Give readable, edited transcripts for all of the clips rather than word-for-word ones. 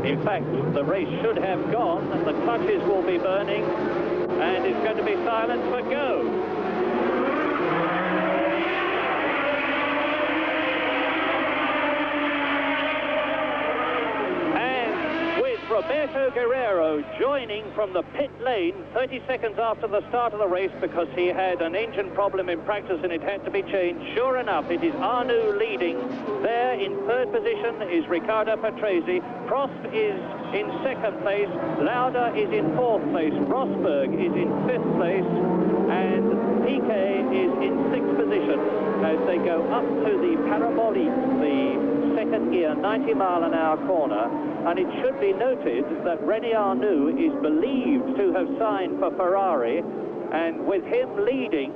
In fact, the race should have gone, and the clutches will be burning, and it's going to be silent for go. Roberto Guerrero joining from the pit lane 30 seconds after the start of the race because he had an engine problem in practice and it had to be changed. Sure enough, it is Arnoux leading. There in third position is Riccardo Patrese. Prost is in second place. Lauda is in fourth place. Rosberg is in fifth place. And Piquet is in sixth position as they go up to the Parabolique, the second gear, 90-mile-an-hour corner. And it should be noted that René Arnoux is believed to have signed for Ferrari, and with him leading,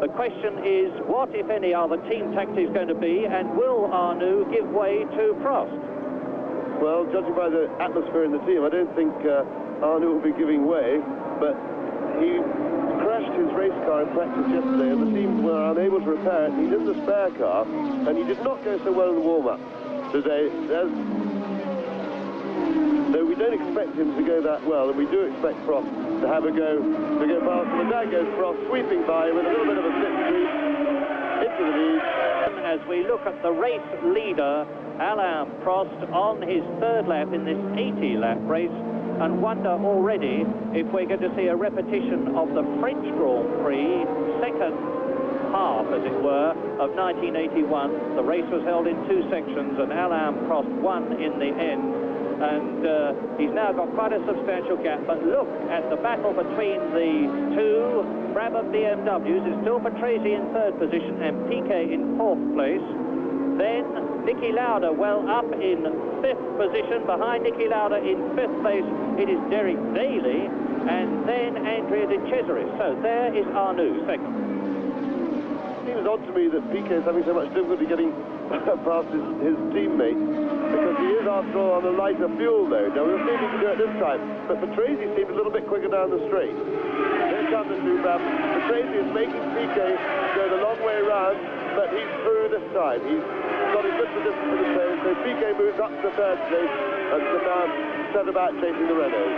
the question is, what, if any, are the team tactics going to be, and will Arnoux give way to Prost? Well, judging by the atmosphere in the team, I don't think Arnoux will be giving way, but he crashed his race car in practice yesterday, and the team were unable to repair it. He's in the spare car, and he did not go so well in the warm-up today. So we don't expect him to go that well, and we do expect Prost to have a go, to go past him. And there goes Prost sweeping by with a little bit of a slipstream into the lead. As we look at the race leader, Alain Prost, on his third lap in this 80-lap race, and wonder already if we're going to see a repetition of the French Grand Prix second half, as it were, of 1981. The race was held in two sections, and Alain Prost won in the end. And he's now got quite a substantial gap. But look at the battle between the two Brabham BMWs. It's still Patrese in third position and Piquet in fourth place. Then Niki Lauda well up in fifth position. Behind Niki Lauda in fifth place, it is Derek Daly, and then Andrea De Cesaris. So there is Arnoux second. It seems odd to me that Piquet is having so much difficulty getting past his teammate, because he is, after all, on a lighter fuel, though. Now, we'll see if he can do it this time. But Patrese seemed a little bit quicker down the straight. Here comes the two Brabham. Patrese is making Piquet go the long way round, but he's through this time. He's got his bit of distance to the tail, so Piquet moves up to third place and can now set about chasing the Renault.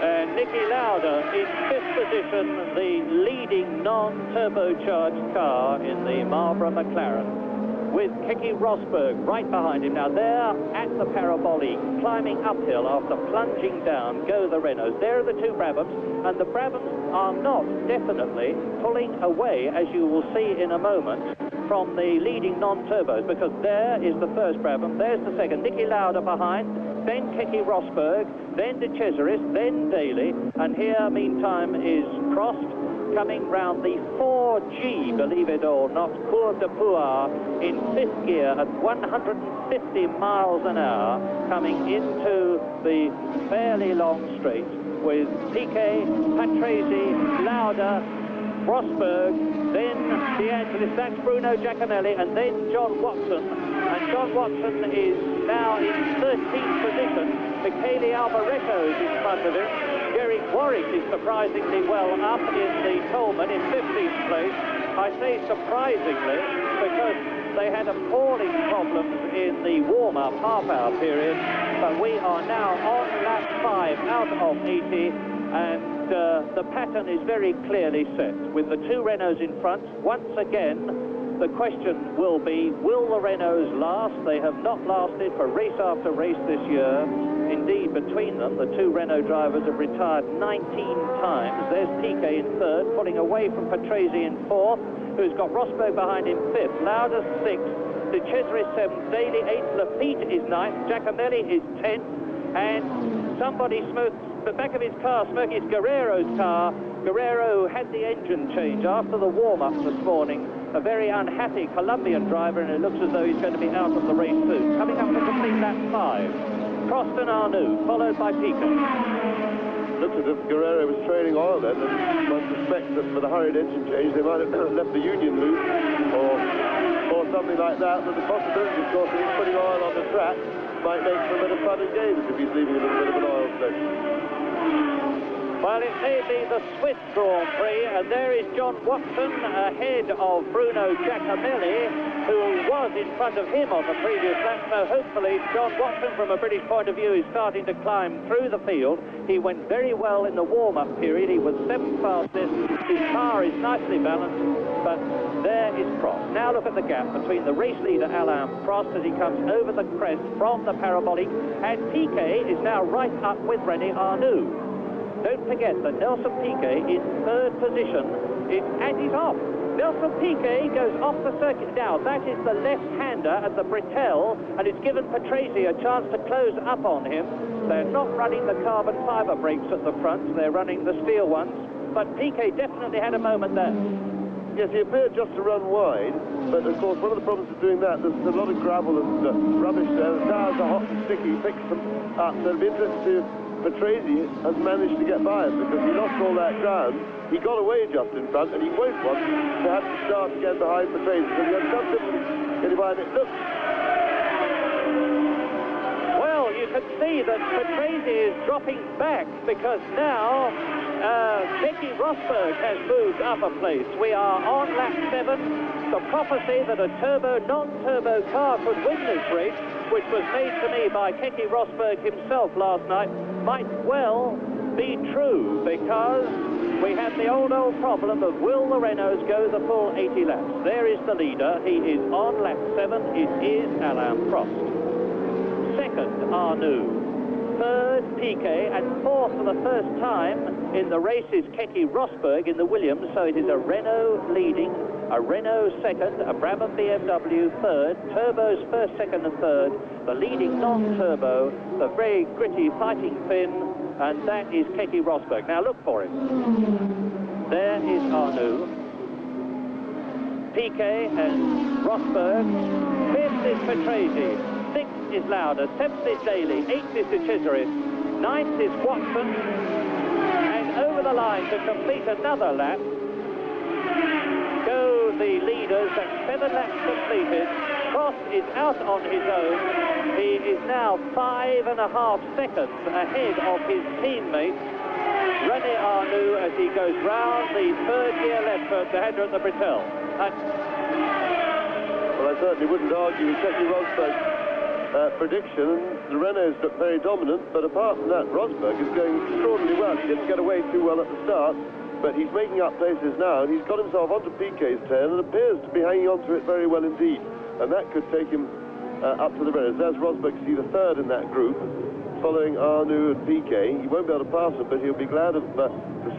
And Niki Lauda in fifth position, the leading non-turbocharged car in the Marlboro McLaren, with Keke Rosberg right behind him. Now there at the Parabolique, climbing uphill after plunging down, go the Renaults. There are the two Brabhams, and the Brabhams are not definitely pulling away, as you will see in a moment, from the leading non-turbos, because there is the first Brabham, there's the second, Niki Lauda behind, then Keke Rosberg, then De Cesaris, then Daly, and here, meantime, is Prost coming round the 4G, believe it or not, Cours de Pouar in fifth gear at 150 miles an hour, coming into the fairly long straight with Piquet, Patrese, Lauda, Rosberg, then De Angelis, that's Bruno Giacomelli, and then John Watson. And John Watson is now in 13th position. Michele Alboreto is in front of him. Derek Warwick is surprisingly well up in the Coleman in 15th place. I say surprisingly because they had appalling problems in the warm-up half-hour period, but we are now on lap 5 out of 80, and the pattern is very clearly set with the two Renaults in front. Once again, the question will be, will the Renaults last? They have not lasted for race after race this year. Indeed, between them, the two Renault drivers have retired 19 times. There's Piquet in third, pulling away from Patrese in fourth, who's got Rosberg behind him fifth, Lauda sixth, De Cesaris seventh, Daly eighth, Lafitte is ninth, Giacomelli is 10th, and somebody smoked the back of his car, smoking. It's Guerrero's car. Guerrero had the engine change after the warm-up this morning. A very unhappy Colombian driver, and it looks as though he's going to be out of the race soon. Coming up to complete lap 5, Prost and Arnoux, followed by Piquet. Looks as if Guerrero was trailing oil then, and one suspects that for the hurried engine change they might have left the union loose, or something like that. But the possibility, of course, of him putting oil on the track might make for a bit of fun and games if he's leaving a little bit of an oil slick. Well, it may be the Swiss Grand Prix, and there is John Watson ahead of Bruno Giacomelli, who was in front of him on the previous lap, so hopefully John Watson, from a British point of view, is starting to climb through the field. He went very well in the warm-up period. He was 7th fastest. His car is nicely balanced, but there is Prost. Now look at the gap between the race leader Alain Prost as he comes over the crest from the parabolic, and Piquet is now right up with René Arnoux. Don't forget that Nelson Piquet in 3rd position, and he's off. Nelson Piquet goes off the circuit. Now, that is the left-hander at the Bretelle, and it's given Patrese a chance to close up on him. They're not running the carbon fibre brakes at the front, they're running the steel ones, but Piquet definitely had a moment there. Yes, he appeared just to run wide, but of course one of the problems of doing that, there's a lot of gravel and rubbish there. The tires are hot and sticky, he picks them up, so it'll be interesting to Patrese has managed to get by him because he lost all that ground. He got away just in front, and he won't want to have to start again behind Patrese. So he had some difficulty getting behind it. Look. Well, you can see that Patrese is dropping back because now Keke Rosberg has moved up a place. We are on lap 7. The prophecy that a turbo, non-turbo car could win this race, which was made to me by Keke Rosberg himself last night, might well be true, because we have the old problem of will the Renaults go the full 80 laps. There is the leader. He is on lap 7. It is Alain Prost. 2nd, Arnoux. 3rd, Piquet, and 4th for the first time in the race is Keke Rosberg in the Williams, so it is a Renault leading, a Renault 2nd, a Brabham BMW 3rd, turbos 1st, 2nd and 3rd, the leading non-turbo, the very gritty Fighting Finn, and that is Keke Rosberg. Now look for him. There is Arnoux, Piquet and Rosberg. 5th is Patrese. 6th is Lauda, 7th is Daly, 8th is De Cesaris, 9th is Watson, and over the line to complete another lap go the leaders. That's 7 laps completed. Prost is out on his own. He is now 5.5 seconds ahead of his teammate René Arnoux as he goes round the 3rd gear left turn, the header at the Bretelle. Well, I certainly wouldn't argue with Keke Rosberg's prediction. The Renaults look very dominant, but apart from that, Rosberg is going extraordinarily well. He didn't get away too well at the start, but he's making up places now, and he's got himself onto Piquet's tail and appears to be hanging on to it very well indeed, and that could take him up to the Renaults. There's Rosberg, see the 3rd in that group, following Arnoux and Piquet. He won't be able to pass him, but he'll be glad of the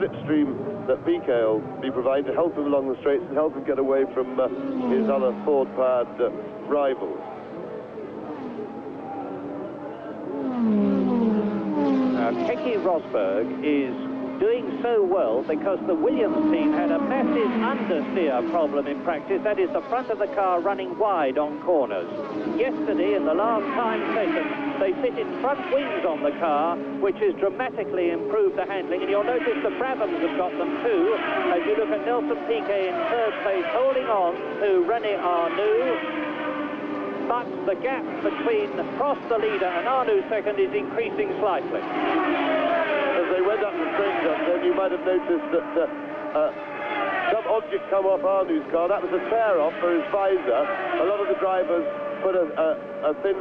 slipstream that Piquet will be providing to help him along the straights and help him get away from his other Ford-powered rivals. Now, Keke Rosberg is doing so well because the Williams team had a massive understeer problem in practice. That is the front of the car running wide on corners. Yesterday, in the last time session, they fitted front wings on the car, which has dramatically improved the handling. And you'll notice the Brabhams have got them too, as you look at Nelson Piquet in 3rd place, holding on to René Arnoux. But the gap between Prost, the leader, and Arnoux 2nd is increasing slightly. As they went up the straight jump, then you might have noticed that some object come off Arnoux's car. That was a tear-off for his visor. A lot of the drivers put a thin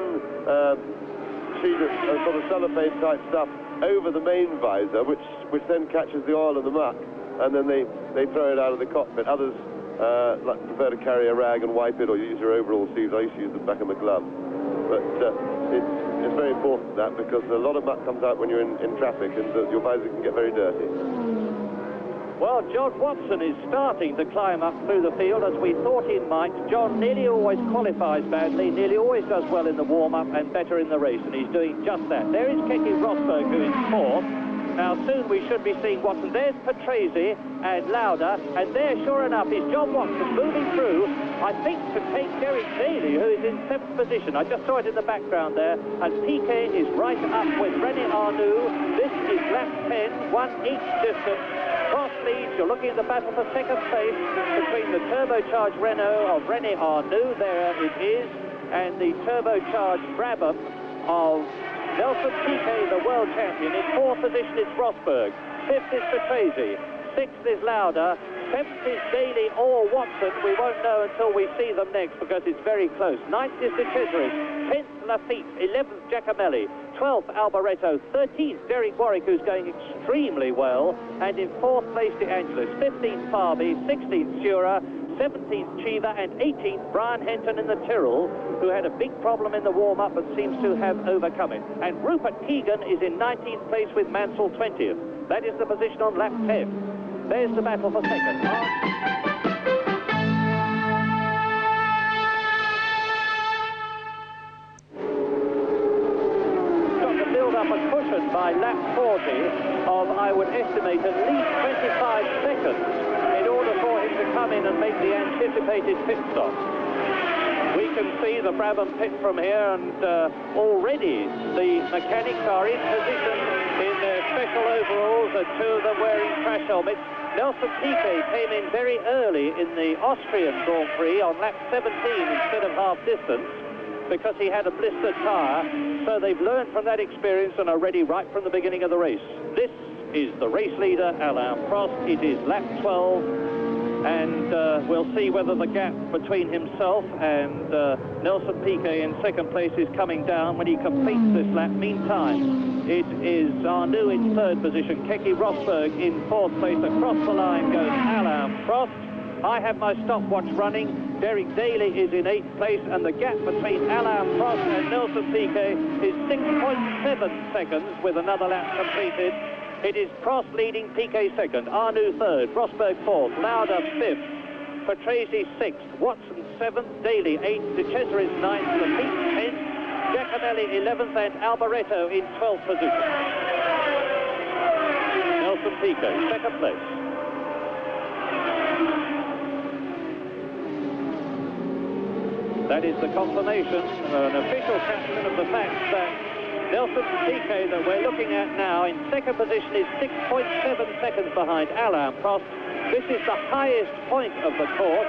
sheet of sort of cellophane-type stuff over the main visor, which then catches the oil and the muck, and then they throw it out of the cockpit. Others prefer to carry a rag and wipe it, or use your overall sleeves. I used to use the back of my glove. But it's very important, that, because a lot of muck comes out when you're in traffic, and your visor can get very dirty. Well, John Watson is starting to climb up through the field as we thought he might. John nearly always qualifies badly, nearly always does well in the warm-up and better in the race, and he's doing just that. There is Keke Rosberg, who is 4th. Now, soon we should be seeing Watson. There's Patrese and Lauda, and there, sure enough, is John Watson moving through, I think, to take Derek Daly, who is in 7th position. I just saw it in the background there, and Piquet is right up with René Arnoux. This is lap 10, 1 each distance. Cross leads, you're looking at the battle for 2nd place between the turbocharged Renault of René Arnoux, there it is, and the turbocharged Brabham of Nelson Piquet, the world champion. In 4th position is Rosberg. 5th is Patrese. 6th is Lauda. 7th is Daly or Watson. We won't know until we see them next because it's very close. 9th is De Cesaris, 10th Lafitte, 11th Giacomelli, 12th Alboreto, 13th Derek Warwick, who's going extremely well, and in 4th place De Angelis, 15th Farby, 16th Sura, 17th Chiva, and 18th Brian Henton in the Tyrrell, who had a big problem in the warm-up but seems to have overcome it. And Rupert Keegan is in 19th place with Mansell 20th. That is the position on lap 10. There's the battle for second. Got to build up a cushion by lap 40 of, I would estimate, at least 25 seconds in order for him to come in and make the anticipated pit stop. We can see the Brabham pit from here, and already the mechanics are in position in their special overalls, and two of them wearing crash helmets. Nelson Piquet came in very early in the Austrian Grand Prix on lap 17 instead of half distance because he had a blistered tyre, so they've learned from that experience and are ready right from the beginning of the race. This is the race leader, Alain Prost. It is lap 12, and we'll see whether the gap between himself and Nelson Piquet in second place is coming down when he completes this lap. Meantime, it is Arnoux in third position, Keke Rosberg in fourth place. Across the line goes Alain Prost. I have my stopwatch running. Derek Daly is in 8th place, and the gap between Alain Prost and Nelson Piquet is 6.7 seconds with another lap completed. It is Prost leading, Piquet second, Arnoux third, Rosberg fourth, Lauda fifth, Patrese sixth, Watson seventh, Daly eighth, De Cesaris ninth, Lafitte 10th, Giacomelli 11th, and Alboreto in 12th position. Nelson Piquet, second place. That is the confirmation, an official caption of the fact that Nelson Piquet, that we're looking at now, in second position is 6.7 seconds behind Alain Prost. This is the highest point of the course,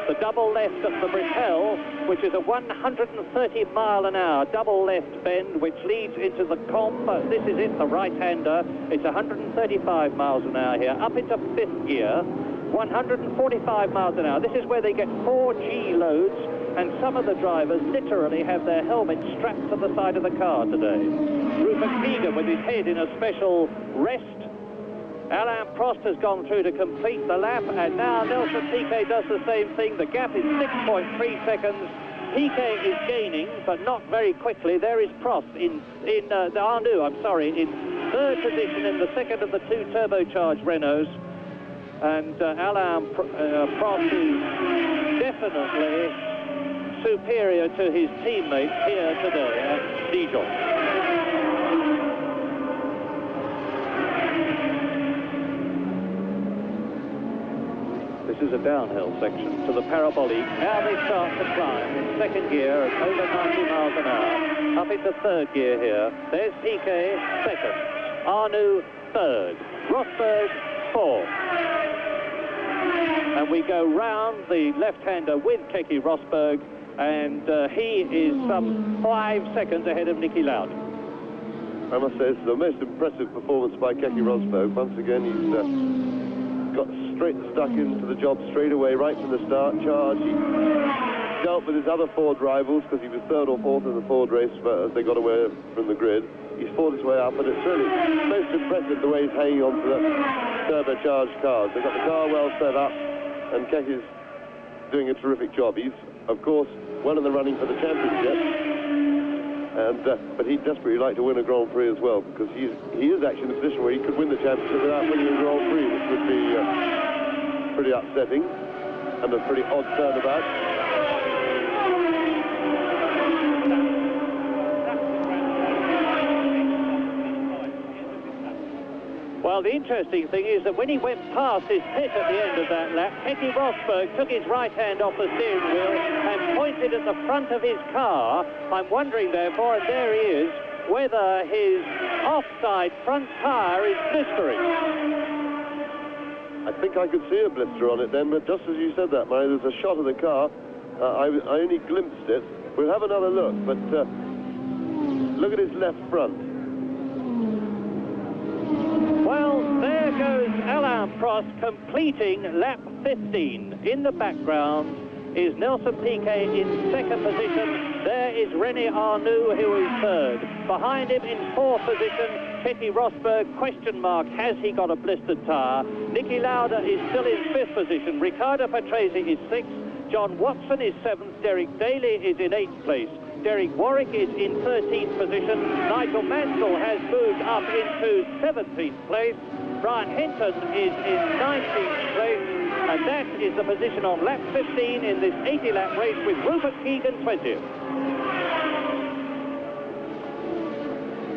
the double left of the Bretelle, which is a 130-mile-an-hour double left bend, which leads into the Comp. This is it, the right-hander. It's 135 miles an hour here, up into fifth gear, 145 miles an hour. This is where they get 4G loads, and some of the drivers literally have their helmets strapped to the side of the car today. Rupert Keegan with his head in a special rest. Alain Prost has gone through to complete the lap, and now Nelson Piquet does the same thing. The gap is 6.3 seconds. Piquet is gaining, but not very quickly. There is Prost Arnoux, in third position in the second of the two turbocharged Renaults. And Alain Prost is definitely superior to his teammates here today at Dijon. This is a downhill section to the parabolique. Now they start to climb in second gear at over 90 miles an hour. Up into third gear here. There's Piquet, second. Arnoux, third. Rosberg, fourth. And we go round the left-hander with Keke Rosberg, and he is some 5 seconds ahead of Niki Lauda. I must say, it's the most impressive performance by Keke Rosberg. Once again, he's got stuck into the job straight away, right from the start. Charge. He dealt with his other Ford rivals because he was third or fourth in the Ford race as they got away from the grid. He's fought his way up, but it's really most impressive the way he's hanging on to the turbocharged cars. They've got the car well set up, and Keke's doing a terrific job. He's, of course, one in the running for the championship, and but he'd desperately like to win a Grand Prix as well, because he is actually in a position where he could win the championship without winning a Grand Prix, which would be pretty upsetting and a pretty odd turnabout. Well, the interesting thing is that when he went past his pit at the end of that lap, Keke Rosberg took his right hand off the steering wheel and pointed at the front of his car. I'm wondering, therefore, and there he is, whether his offside front tyre is blistering. I think I could see a blister on it then, but just as you said that, Murray, there's a shot of the car. I only glimpsed it. We'll have another look, but look at his left front. Well, there goes Alain Prost completing lap 15. In the background is Nelson Piquet in second position. There is René Arnoux, who is third. Behind him in fourth position, Keke Rosberg, question mark, has he got a blistered tyre? Niki Lauda is still in fifth position. Riccardo Patrese is sixth. John Watson is seventh. Derek Daly is in eighth place. Derek Warwick is in 13th position. Nigel Mansell has moved up into 17th place. Brian Hinton is in 19th place. And that is the position on lap 15 in this 80-lap race with Rupert Keegan 20th.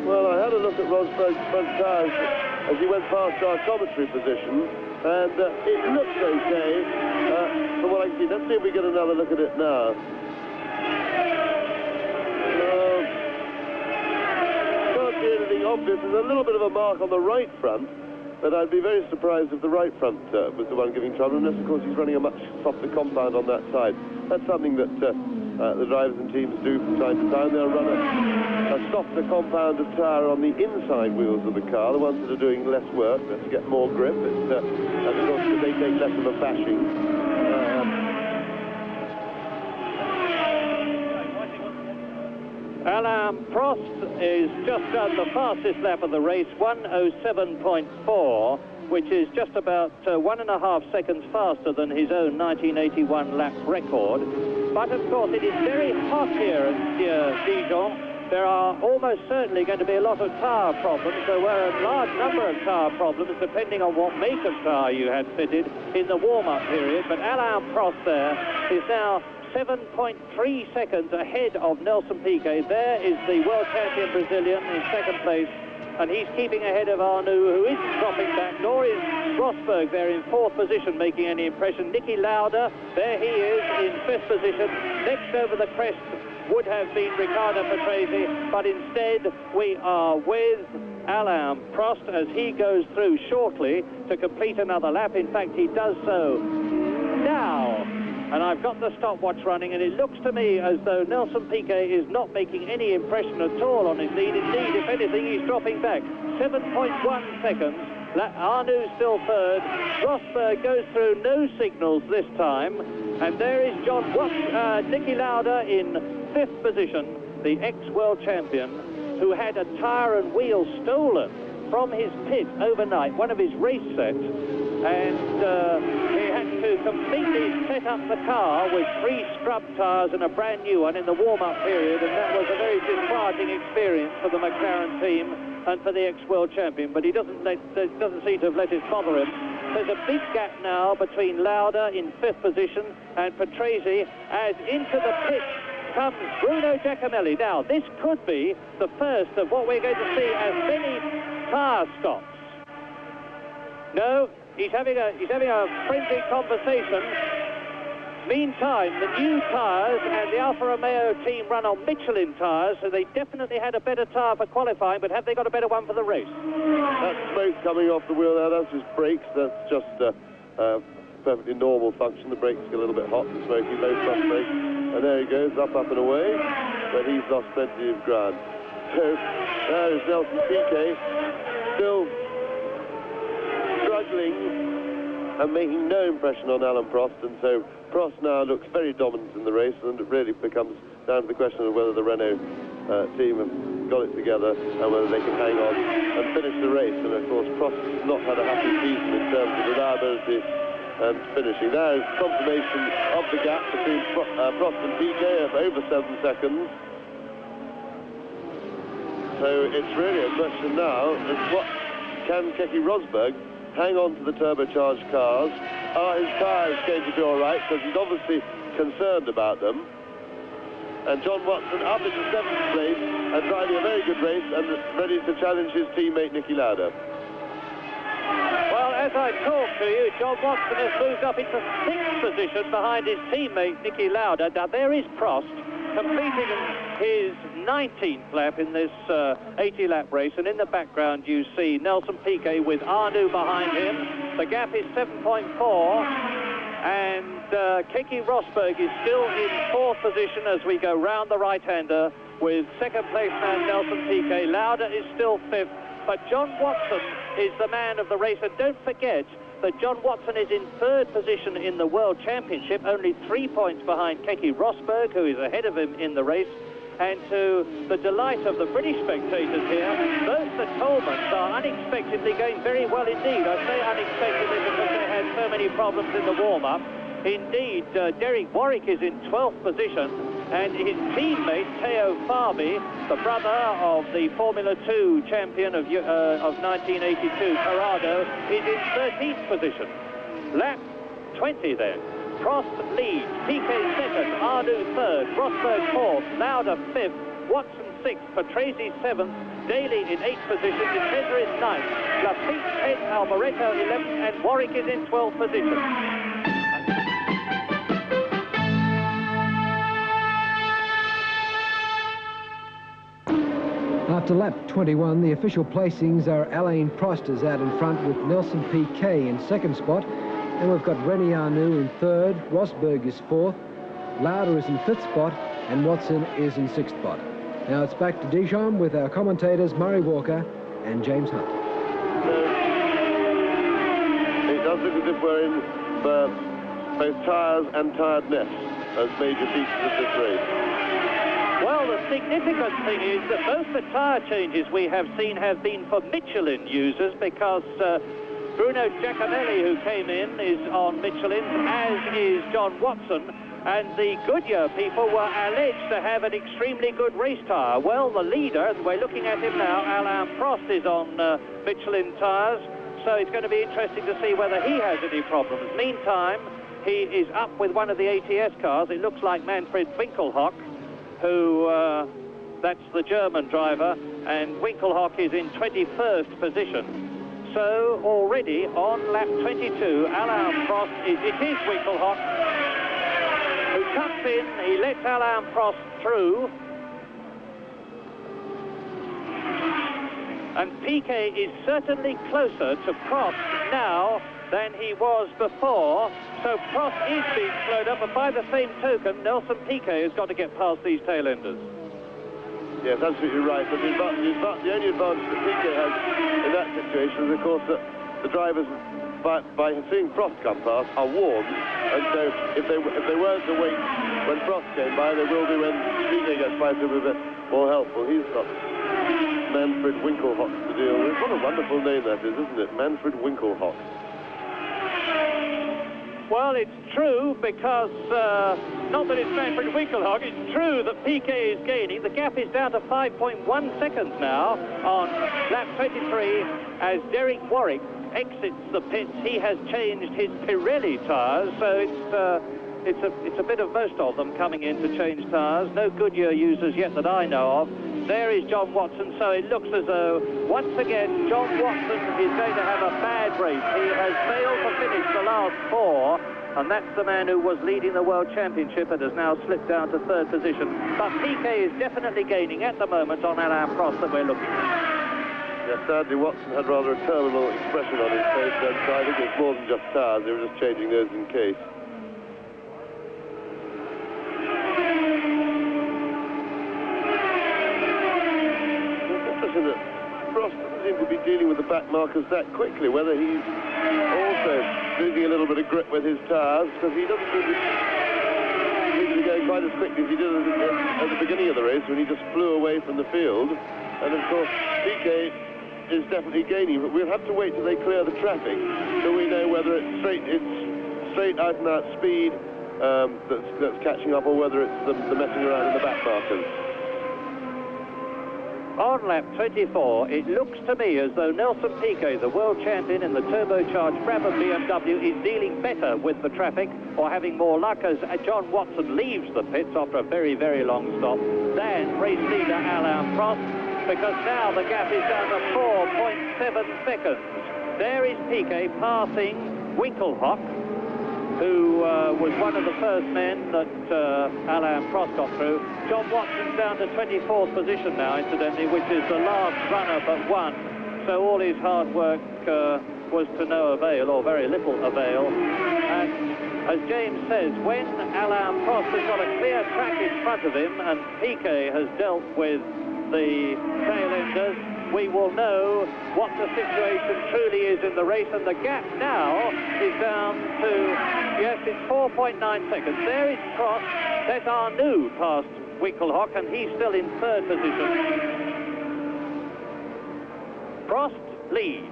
Well, I had a look at Rosberg's front tyres as he went past our commentary position, and it looks okay from what I can see. Let's see if we get another look at it now. Can't see anything obvious. There's a little bit of a mark on the right front, but I'd be very surprised if the right front was the one giving trouble, unless, of course, he's running a much softer compound on that side. That's something that the drivers and teams do from time to time. They'll run a softer compound of tyre on the inside wheels of the car, the ones that are doing less work, to get more grip. And of course, they take less of a bashing. Alain Prost is just done the fastest lap of the race, 1:07.4, which is just about 1.5 seconds faster than his own 1981 lap record. But of course, it is very hot here at Dijon. There are almost certainly going to be a lot of tyre problems. There were a large number of tyre problems, depending on what make of tyre you had fitted in the warm-up period. But Alain Prost there is now 7.3 seconds ahead of Nelson Piquet. There is the world champion Brazilian in second place, and he's keeping ahead of Arnoux, who isn't dropping back, nor is Rosberg there in fourth position making any impression. Niki Lauda, there he is in fifth position. Next over the crest would have been Riccardo Patrese, but instead we are with Alain Prost as he goes through shortly to complete another lap. In fact, he does so now. And I've got the stopwatch running, and it looks to me as though Nelson Piquet is not making any impression at all on his lead. Indeed, if anything, he's dropping back. 7.1 seconds. Arnoux still third. Rosberg goes through no signals this time. And there is Niki Lauda in fifth position, the ex-world champion, who had a tyre and wheel stolen from his pit overnight, one of his race sets, and he had to completely set up the car with 3 scrub tyres and a brand new one in the warm-up period, and that was a very disheartening experience for the McLaren team and for the ex-world champion, but he doesn't seem to have let it bother him. There's a big gap now between Lauda in fifth position and Patrese, as into the pit comes Bruno Giacomelli. Now, this could be the first of what we're going to see as many tyre stops. No, he's having a friendly conversation. Meantime, the new tyres and the Alfa Romeo team run on Michelin tyres, so they definitely had a better tyre for qualifying, but have they got a better one for the race? That smoke coming off the wheel there, that's just brakes. That's just perfectly normal function. The brakes get a little bit hot and smoky, low front brakes. And there he goes, up and away, but he's lost plenty of ground. So there is Nelson Piquet, still struggling and making no impression on Alain Prost, and so Prost now looks very dominant in the race, and it really becomes down to the question of whether the Renault team have got it together and whether they can hang on and finish the race. And of course, Prost has not had a happy season in terms of reliability and finishing. There is confirmation of the gap between Prost and Piquet of over 7 seconds. So it's really a question now of what can Keke Rosberg hang on to the turbocharged cars? Are his tyres going to be all right? Because he's obviously concerned about them. And John Watson up into 7th place and driving a very good race and ready to challenge his teammate Niki Lauda. Well, as I talk to you, John Watson has moved up into 6th position behind his teammate Niki Lauda. Now there is Prost completing his 19th lap in this 80-lap race, and in the background you see Nelson Piquet with Arnoux behind him. The gap is 7.4, and Keke Rosberg is still in 4th position as we go round the right-hander with second place man Nelson Piquet. Lauda is still 5th, but John Watson is the man of the race, and don't forget that John Watson is in third position in the World Championship, only 3 points behind Keke Rosberg, who is ahead of him in the race. And to the delight of the British spectators here, both the Tolmans are unexpectedly going very well indeed. I say unexpectedly because they had so many problems in the warm-up. Indeed, Derek Warwick is in 12th position, and his teammate, Teo Fabi, the brother of the Formula 2 champion of 1982, Corrado, is in 13th position. Lap 20 then. Prost leads, Piquet second, Arnoux third, Rosberg fourth, Lauda fifth, Watson sixth, Patrese seventh, Daly in 8th position, De Cesar is 9th, Lafitte 10th, Alboreto 11th, and Warwick is in 12th position. After lap 21, the official placings are Alain Prost is out in front with Nelson Piquet in second spot. And we've got René Arnoux in third, Rosberg is fourth, Lauda is in fifth spot, and Watson is in sixth spot. Now it's back to Dijon with our commentators Murray Walker and James Hunt. It does look as if we're in for both tyres and tiredness as major features of this race. Well, the significant thing is that both the tyre changes we have seen have been for Michelin users, because Bruno Giacomelli, who came in, is on Michelin's, as is John Watson, and the Goodyear people were alleged to have an extremely good race tyre. Well, the leader, and we're looking at him now, Alain Prost, is on Michelin tyres, so it's going to be interesting to see whether he has any problems. Meantime, he is up with one of the ATS cars. It looks like Manfred Winkelhock, who, that's the German driver, and Winkelhock is in 21st position. So already on lap 22, Alain Prost it is Winkelhock who cuts in. He lets Alain Prost through, and Piquet is certainly closer to Prost now than he was before. So Prost is being slowed up, and by the same token, Nelson Piquet has got to get past these tail-enders. Yes, absolutely right. But the only advantage that Piquet has in that situation is, of course, that the drivers, by seeing Prost come past, are warned. And so if they weren't to wait when Prost came by, they will be when Piquet gets by, to be a bit more helpful. He's got Manfred Winkelhock to deal with. What a wonderful name that is, isn't it? Manfred Winkelhock. Well, it's true because, not that it's Manfred Winkelhock, it's true that Piquet is gaining. The gap is down to 5.1 seconds now on lap 23 as Derek Warwick exits the pits. He has changed his Pirelli tyres, so it's a bit of most of them coming in to change tyres. No Goodyear users yet that I know of. There is John Watson, so it looks as though, once again, John Watson is going to have a bad race. He has failed to finish the last 4, and that's the man who was leading the World Championship and has now slipped down to third position. But Piquet is definitely gaining at the moment on Alain Prost that we're looking at. Yes, sadly, Watson had rather a terminal expression on his face then, so I think it's more than just tyres. They were just changing those in case. That Prost doesn't seem to be dealing with the back markers that quickly, whether he's also losing a little bit of grip with his tyres, because he doesn't seem to be going quite as quickly as he did at the beginning of the race, when he just flew away from the field. And of course, Piquet is definitely gaining, but we'll have to wait till they clear the traffic so we know whether it's straight out and out speed that's catching up, or whether it's the messing around in the back markers. On lap 24, it looks to me as though Nelson Piquet, the world champion in the turbocharged Brabham BMW, is dealing better with the traffic, or having more luck, as John Watson leaves the pits after a very, very long stop, than race leader Alain Prost, because now the gap is down to 4.7 seconds. There is Piquet passing Winkelhock, who was one of the first men that Alain Prost got through. John Watson's down to 24th position now, incidentally, which is the last runner but one. So all his hard work was to no avail, or very little avail. And as James says, when Alain Prost has got a clear track in front of him, and Piquet has dealt with the tail-enders, we will know what the situation truly is in the race. And the gap now is down to, yes, it's 4.9 seconds. There is Prost. That's Arnoux past Winkelhock, and he's still in third position. Prost leads.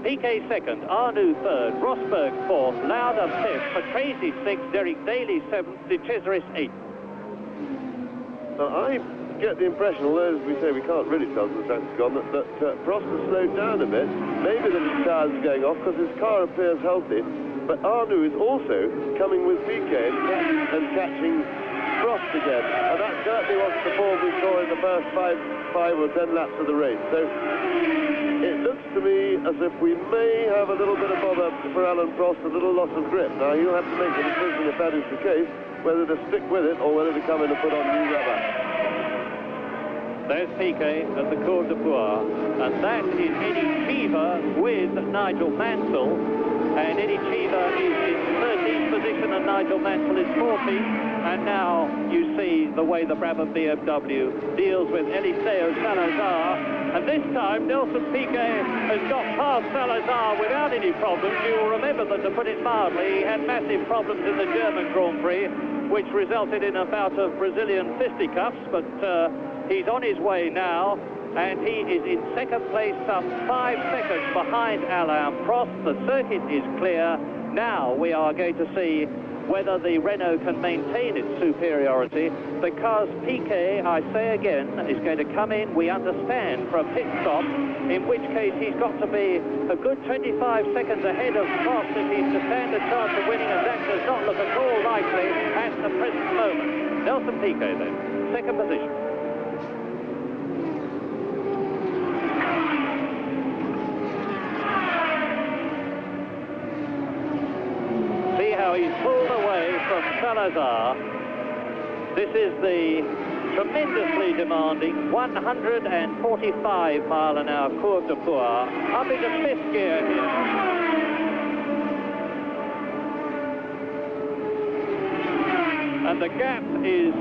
Piquet second, Arnoux third, Rosberg fourth, Lauda fifth, Patrese sixth, Derek Daly seventh, De Cesaris eighth. I get the impression, although as we say we can't really tell the track's gone, that Prost has slowed down a bit. Maybe that his tyres are going off because his car appears healthy. But Arnoux is also coming with Piquet and catching Prost again. And that certainly wasn't the form we saw in the first five or 10 laps of the race. So it looks to me as if we may have a little bit of bother for Alain Prost, a little loss of grip. Now he'll have to make a decision if that is the case, whether to stick with it or whether to come in and put on new rubber. There's Piquet at the Cours de Poix, and that is Eddie Cheever with Nigel Mansell, and Eddie Cheever is in 13th position and Nigel Mansell is 14th. And now you see the way the Brabham BMW deals with Eliseo Salazar. And this time, Nelson Piquet has got past Salazar without any problems. You will remember that, to put it mildly, he had massive problems in the German Grand Prix, which resulted in a bout of Brazilian fisticuffs. But he's on his way now, and he is in second place, some 5 seconds behind Alain Prost. The circuit is clear. Now we are going to see whether the Renault can maintain its superiority, because Piquet, I say again, is going to come in, we understand, for a pit stop, in which case he's got to be a good 25 seconds ahead of Prost if he's to stand a chance of winning, and that does not look at all likely at the present moment. Nelson Piquet then, second position. He's pulled away from Salazar. This is the tremendously demanding 145-mile-an-hour Cours de Poix, up into fifth gear here. And the gap is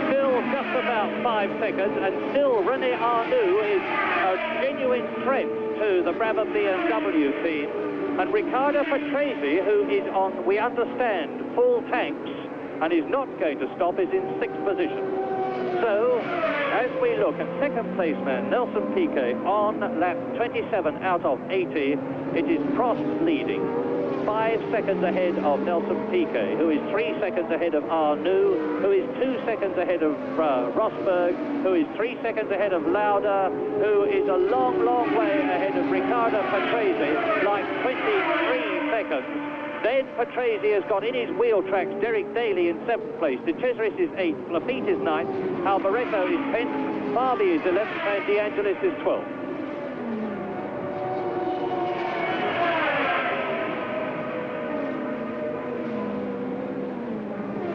still just about 5 seconds, and still René Arnoux is a genuine threat to the Brabham BMW team. And Riccardo Patrese, who is on, we understand, full tanks and is not going to stop, is in sixth position. So, as we look at second place man Nelson Piquet on lap 27 out of 80, it is Prost leading, 5 seconds ahead of Nelson Piquet, who is 3 seconds ahead of Arnoux, who is 2 seconds ahead of Rosberg, who is 3 seconds ahead of Lauda, who is a long, long way ahead of Riccardo Patrese, like 23 seconds. Then Patrese has got in his wheel tracks Derek Daly in 7th place, De Cesaris is 8th, Lafitte is 9th, Alboreto is 10th, Barbie is 11th, and De Angelis is 12th.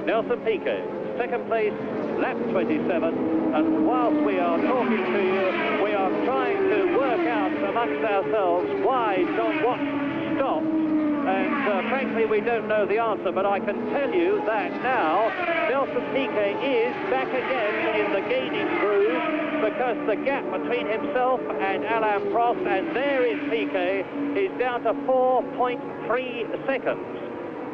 Nelson Piquet, second place, lap 27, and whilst we are talking to you, we are trying to work out amongst ourselves why John Watson stopped, and frankly we don't know the answer, but I can tell you that now Nelson Piquet is back again in the gaining groove, because the gap between himself and Alain Prost, and there is Piquet, is down to 4.3 seconds.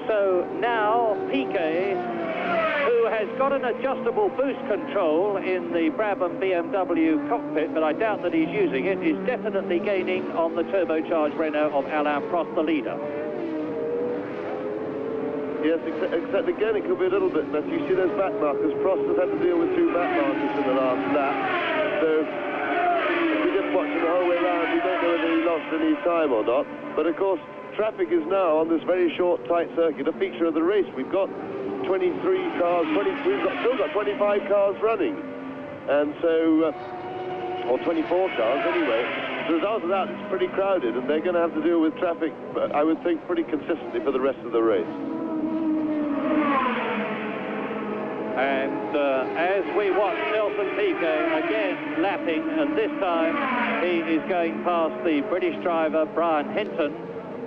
So now Piquet, who has got an adjustable boost control in the Brabham BMW cockpit, but I doubt that he's using it, is definitely gaining on the turbocharged Renault of Alain Prost, the leader. Yes, except again it could be a little bit better. You see those back markers. Prost has had to deal with 2 back markers in the last lap. So if we didn't watch him the whole way around, we don't know whether he lost any time or not. But of course, traffic is now on this very short, tight circuit a feature of the race. We've got 23 cars, we've still got 25 cars running, and so, or 24 cars anyway. The result of that, it's pretty crowded, and they're going to have to deal with traffic, I would think, pretty consistently for the rest of the race. And as we watch Nelson Piquet again lapping, and this time he is going past the British driver Brian Henton,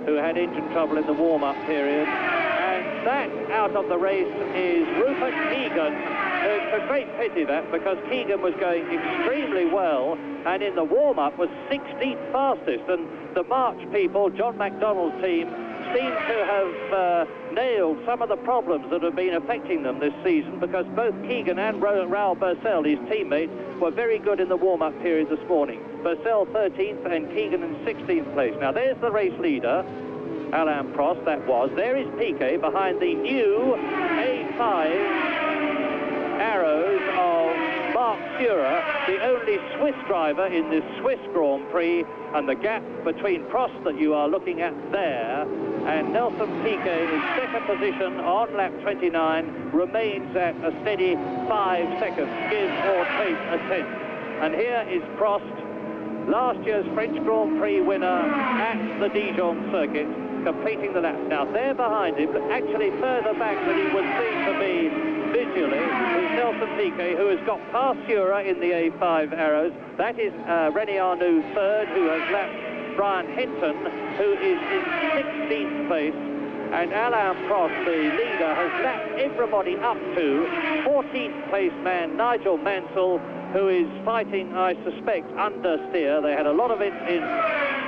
who had engine trouble in the warm-up period. And that out of the race is Rupert Egan, who it's a great pity that, because Keegan was going extremely well and in the warm-up was 16th fastest, and the March people, John McDonald's team, seem to have nailed some of the problems that have been affecting them this season, because both Keegan and Raoul Bursell, his teammate, were very good in the warm-up period this morning. Bursell 13th and Keegan in 16th place. Now there's the race leader, Alain Prost, that was. There is Piquet behind the new A5 Arrows of Marc Surer, the only Swiss driver in this Swiss Grand Prix, and the gap between Prost that you are looking at there and Nelson Piquet in second position on lap 29 remains at a steady 5 seconds, give or take a tenth. And here is Prost, last year's French Grand Prix winner at the Dijon circuit, completing the lap. Now there behind him, actually further back than he would seem to be visually, is Nelson Piquet, who has got past Surer in the A5 Arrows. That is René Arnoux third, who has lapped Brian Hinton, who is in 16th place. And Alain Prost, the leader, has lapped everybody up to 14th place man Nigel Mansell, who is fighting, I suspect, understeer. They had a lot of it in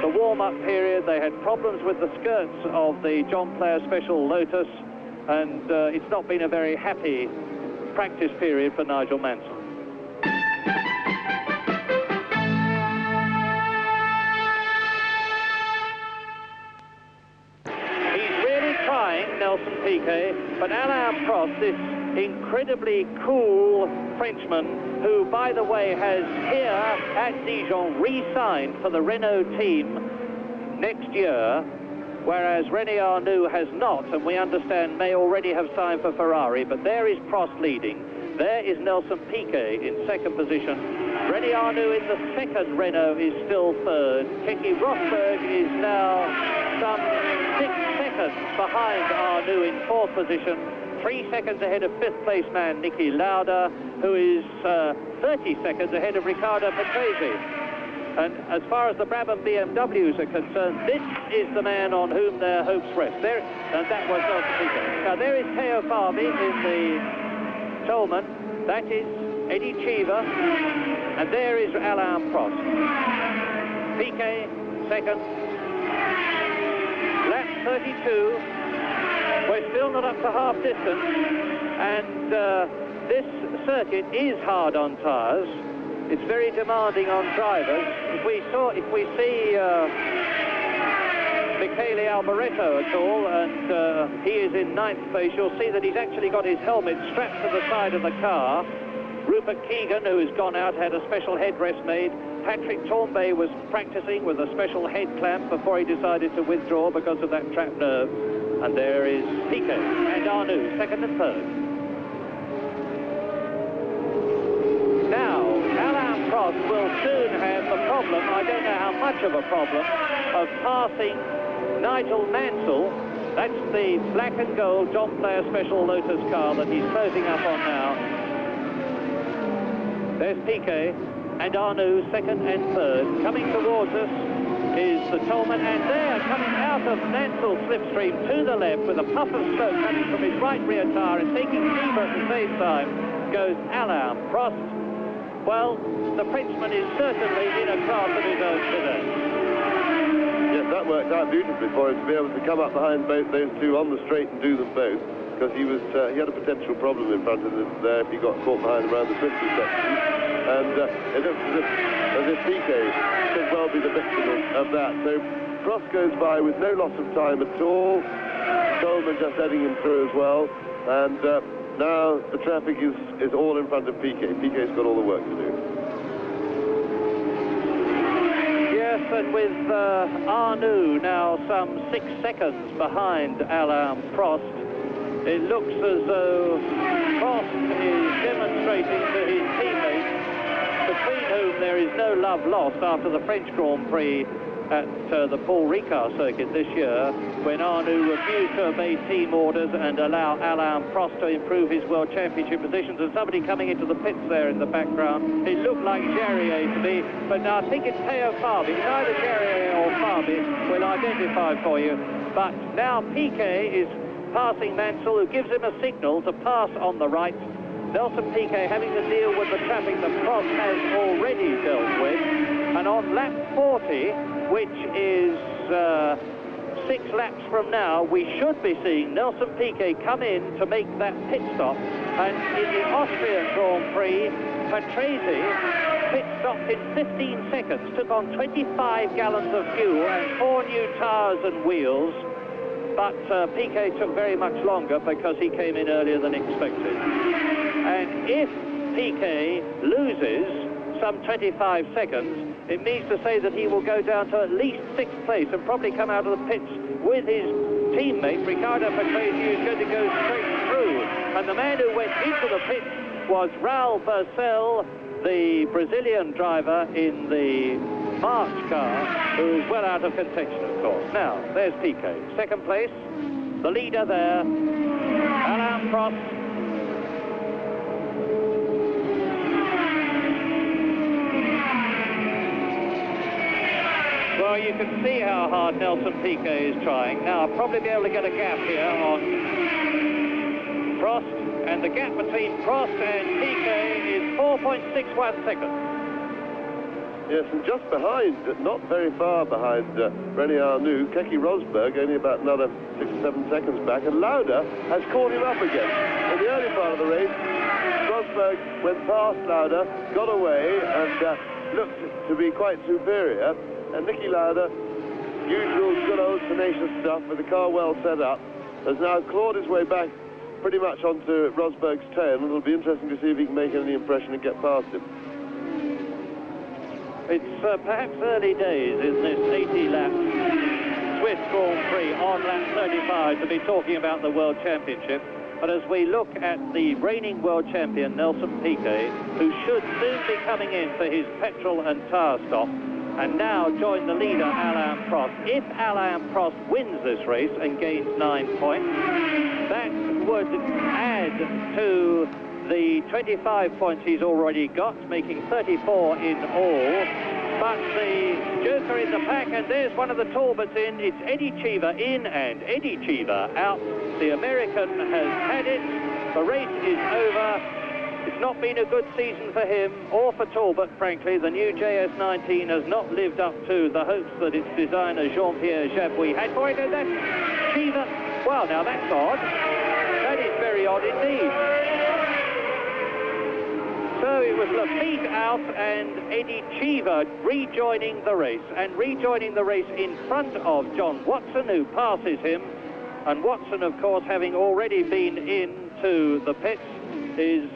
the warm-up period. They had problems with the skirts of the John Player Special Lotus, and it's not been a very happy practice period for Nigel Mansell. He's really trying, Nelson Piquet, but Alain Prost, this incredibly cool Frenchman, who, by the way, has here at Dijon re-signed for the Renault team next year, whereas René Arnoux has not, and we understand may already have signed for Ferrari. But there is Prost leading. There is Nelson Piquet in second position. René Arnoux in the second Renault is still third. Keke Rosberg is now some 6 seconds behind Arnoux in fourth position. 3 seconds ahead of fifth place man Niki Lauda, who is 30 seconds ahead of Riccardo Patrese. And as far as the Brabham BMWs are concerned, this is the man on whom their hopes rest. There, and that was Nelson Piquet. Now there is Teo Fabi in the Tolman. That is Eddie Cheever. And there is Alain Prost. Piquet, second. Lap 32. We're still not up to half distance. And this circuit is hard on tyres. It's very demanding on drivers. If we see Michele Alboreto at all, and he is in 9th place, you'll see that he's actually got his helmet strapped to the side of the car. Rupert Keegan, who has gone out, had a special headrest made. Patrick Tambay was practicing with a special head clamp before he decided to withdraw because of that trapped nerve. And there is Piquet and Arnoux, second and third. Now, Alain Prost will soon have the problem, I don't know how much of a problem, of passing Nigel Mansell. That's the black and gold John Player Special Lotus car that he's closing up on now. There's Piquet and Arnoux, second and third. Coming towards us is the Tolman, and there, coming out of Mansell's slipstream to the left with a puff of smoke coming from his right rear tyre and taking fever at the same time, goes Alain Prost. Well, the Frenchman is certainly in a class of his own today. Yes, that worked out beautifully for him to be able to come up behind both those two on the straight and do them both, because he had a potential problem in front of him there if he got caught behind him around the 50 section. And it looks as if Piquet could well be the victim of that. So Prost goes by with no loss of time at all. Coleman just heading him through as well. And now the traffic is all in front of Piquet. Piquet's got all the work to do. Yes, and with Arnoux now some 6 seconds behind Alain Prost, it looks as though Prost is demonstrating to his teammates, between whom there is no love lost after the French Grand Prix at the Paul Ricard circuit this year, when Arnoux refused to obey team orders and allow Alain Prost to improve his World Championship positions. And somebody coming into the pits there in the background, it looked like Jarier to me, but now I think it's Teo Fabi. It's either Jarier or Fabi. We'll identify for you. But now Piquet is passing Mansell, who gives him a signal to pass on the right. Nelson Piquet having to deal with the traffic that Prost has already dealt with. And on lap 40, which is 6 laps from now, we should be seeing Nelson Piquet come in to make that pit stop. And in the Austrian Grand Prix, Patrese pit stopped in 15 seconds, took on 25 gallons of fuel and 4 new tyres and wheels. But Piquet took very much longer because he came in earlier than expected. And if Piquet loses some 25 seconds, it means to say that he will go down to at least 6th place and probably come out of the pits with his teammate, Riccardo Patrese, who's going to go straight through. And the man who went into the pits was Raul Boesel, the Brazilian driver in the March car, who is well out of contention, of course. Now, there's Piquet. 2nd place, the leader there, Alain Prost. Well, you can see how hard Nelson Piquet is trying. Now, I'll probably be able to get a gap here on Prost, and the gap between Prost and Piquet is 4.61 seconds. Yes, and just behind, not very far behind René Arnoux, Keke Rosberg, only about another 6 or 7 seconds back, and Lauda has caught him up again. In the early part of the race, Rosberg went past Lauda, got away, and looked to be quite superior. And Niki Lauda, usual good old tenacious stuff with the car well set up, has now clawed his way back pretty much onto Rosberg's tail, and it'll be interesting to see if he can make any impression and get past him. It's perhaps early days in this 80-lap Swiss Grand Prix on lap 35 to be talking about the World Championship. But as we look at the reigning world champion, Nelson Piquet, who should soon be coming in for his petrol and tyre stop, and now join the leader, Alain Prost. If Alain Prost wins this race and gains 9 points, that would add to the 25 points he's already got, making 34 in all. But the joker in the pack, and there's one of the Talbots in, it's Eddie Cheever in and Eddie Cheever out. The American has had it, the race is over. It's not been a good season for him or for Talbot, frankly. The new JS19 has not lived up to the hopes that its designer Jean-Pierre Jabouille had for it. And that's Cheever. Well, now that's odd. That is very odd indeed. So it was Lafitte out and Eddie Cheever rejoining the race. And rejoining the race in front of John Watson, who passes him. And Watson, of course, having already been into the pits, is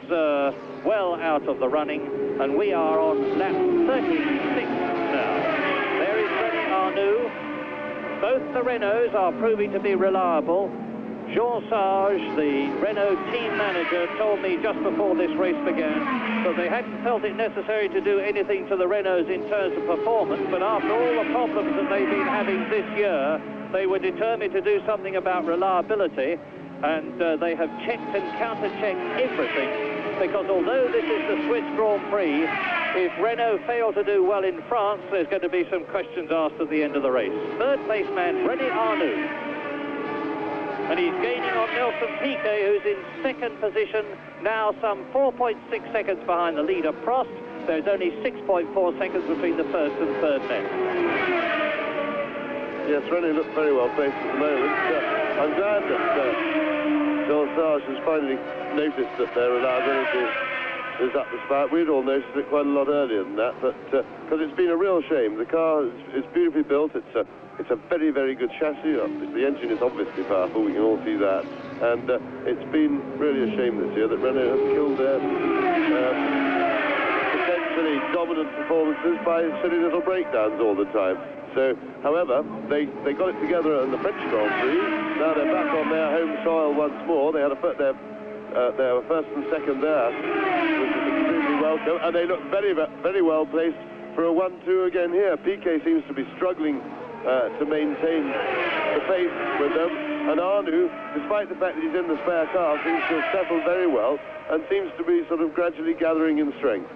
well out of the running, and we are on lap 36 now. There is René Arnoux. Both the Renaults are proving to be reliable. Jean Sage, the Renault team manager, told me just before this race began that they hadn't felt it necessary to do anything to the Renaults in terms of performance, but after all the problems that they've been having this year, they were determined to do something about reliability. And they have checked and counter-checked everything, because although this is the Swiss Grand Prix, if Renault fail to do well in France, there's going to be some questions asked at the end of the race. 3rd place man, René Arnoux. And he's gaining on Nelson Piquet, who's in 2nd position, now some 4.6 seconds behind the leader, Prost. There's only 6.4 seconds between the 1st and 3rd men. Yes, René looks very well placed at the moment. I'm glad that Jean Sage has finally noticed that their reliability is up the spout. We'd all noticed it quite a lot earlier than that, but because it's been a real shame. The car is beautifully built. It's a very, very good chassis. The engine is obviously powerful. We can all see that. And it's been really a shame this year that Renault have killed their potentially dominant performances by silly little breakdowns all the time. So, however, they got it together in the French Grand Prix. Now they're back on their home soil once more. They had their 1st and 2nd there, which is extremely welcome. And they look very, very well placed for a 1-2 again here. Piquet seems to be struggling to maintain the pace with them. And Arnoux, despite the fact that he's in the spare car, seems to have settled very well and seems to be sort of gradually gathering in strength.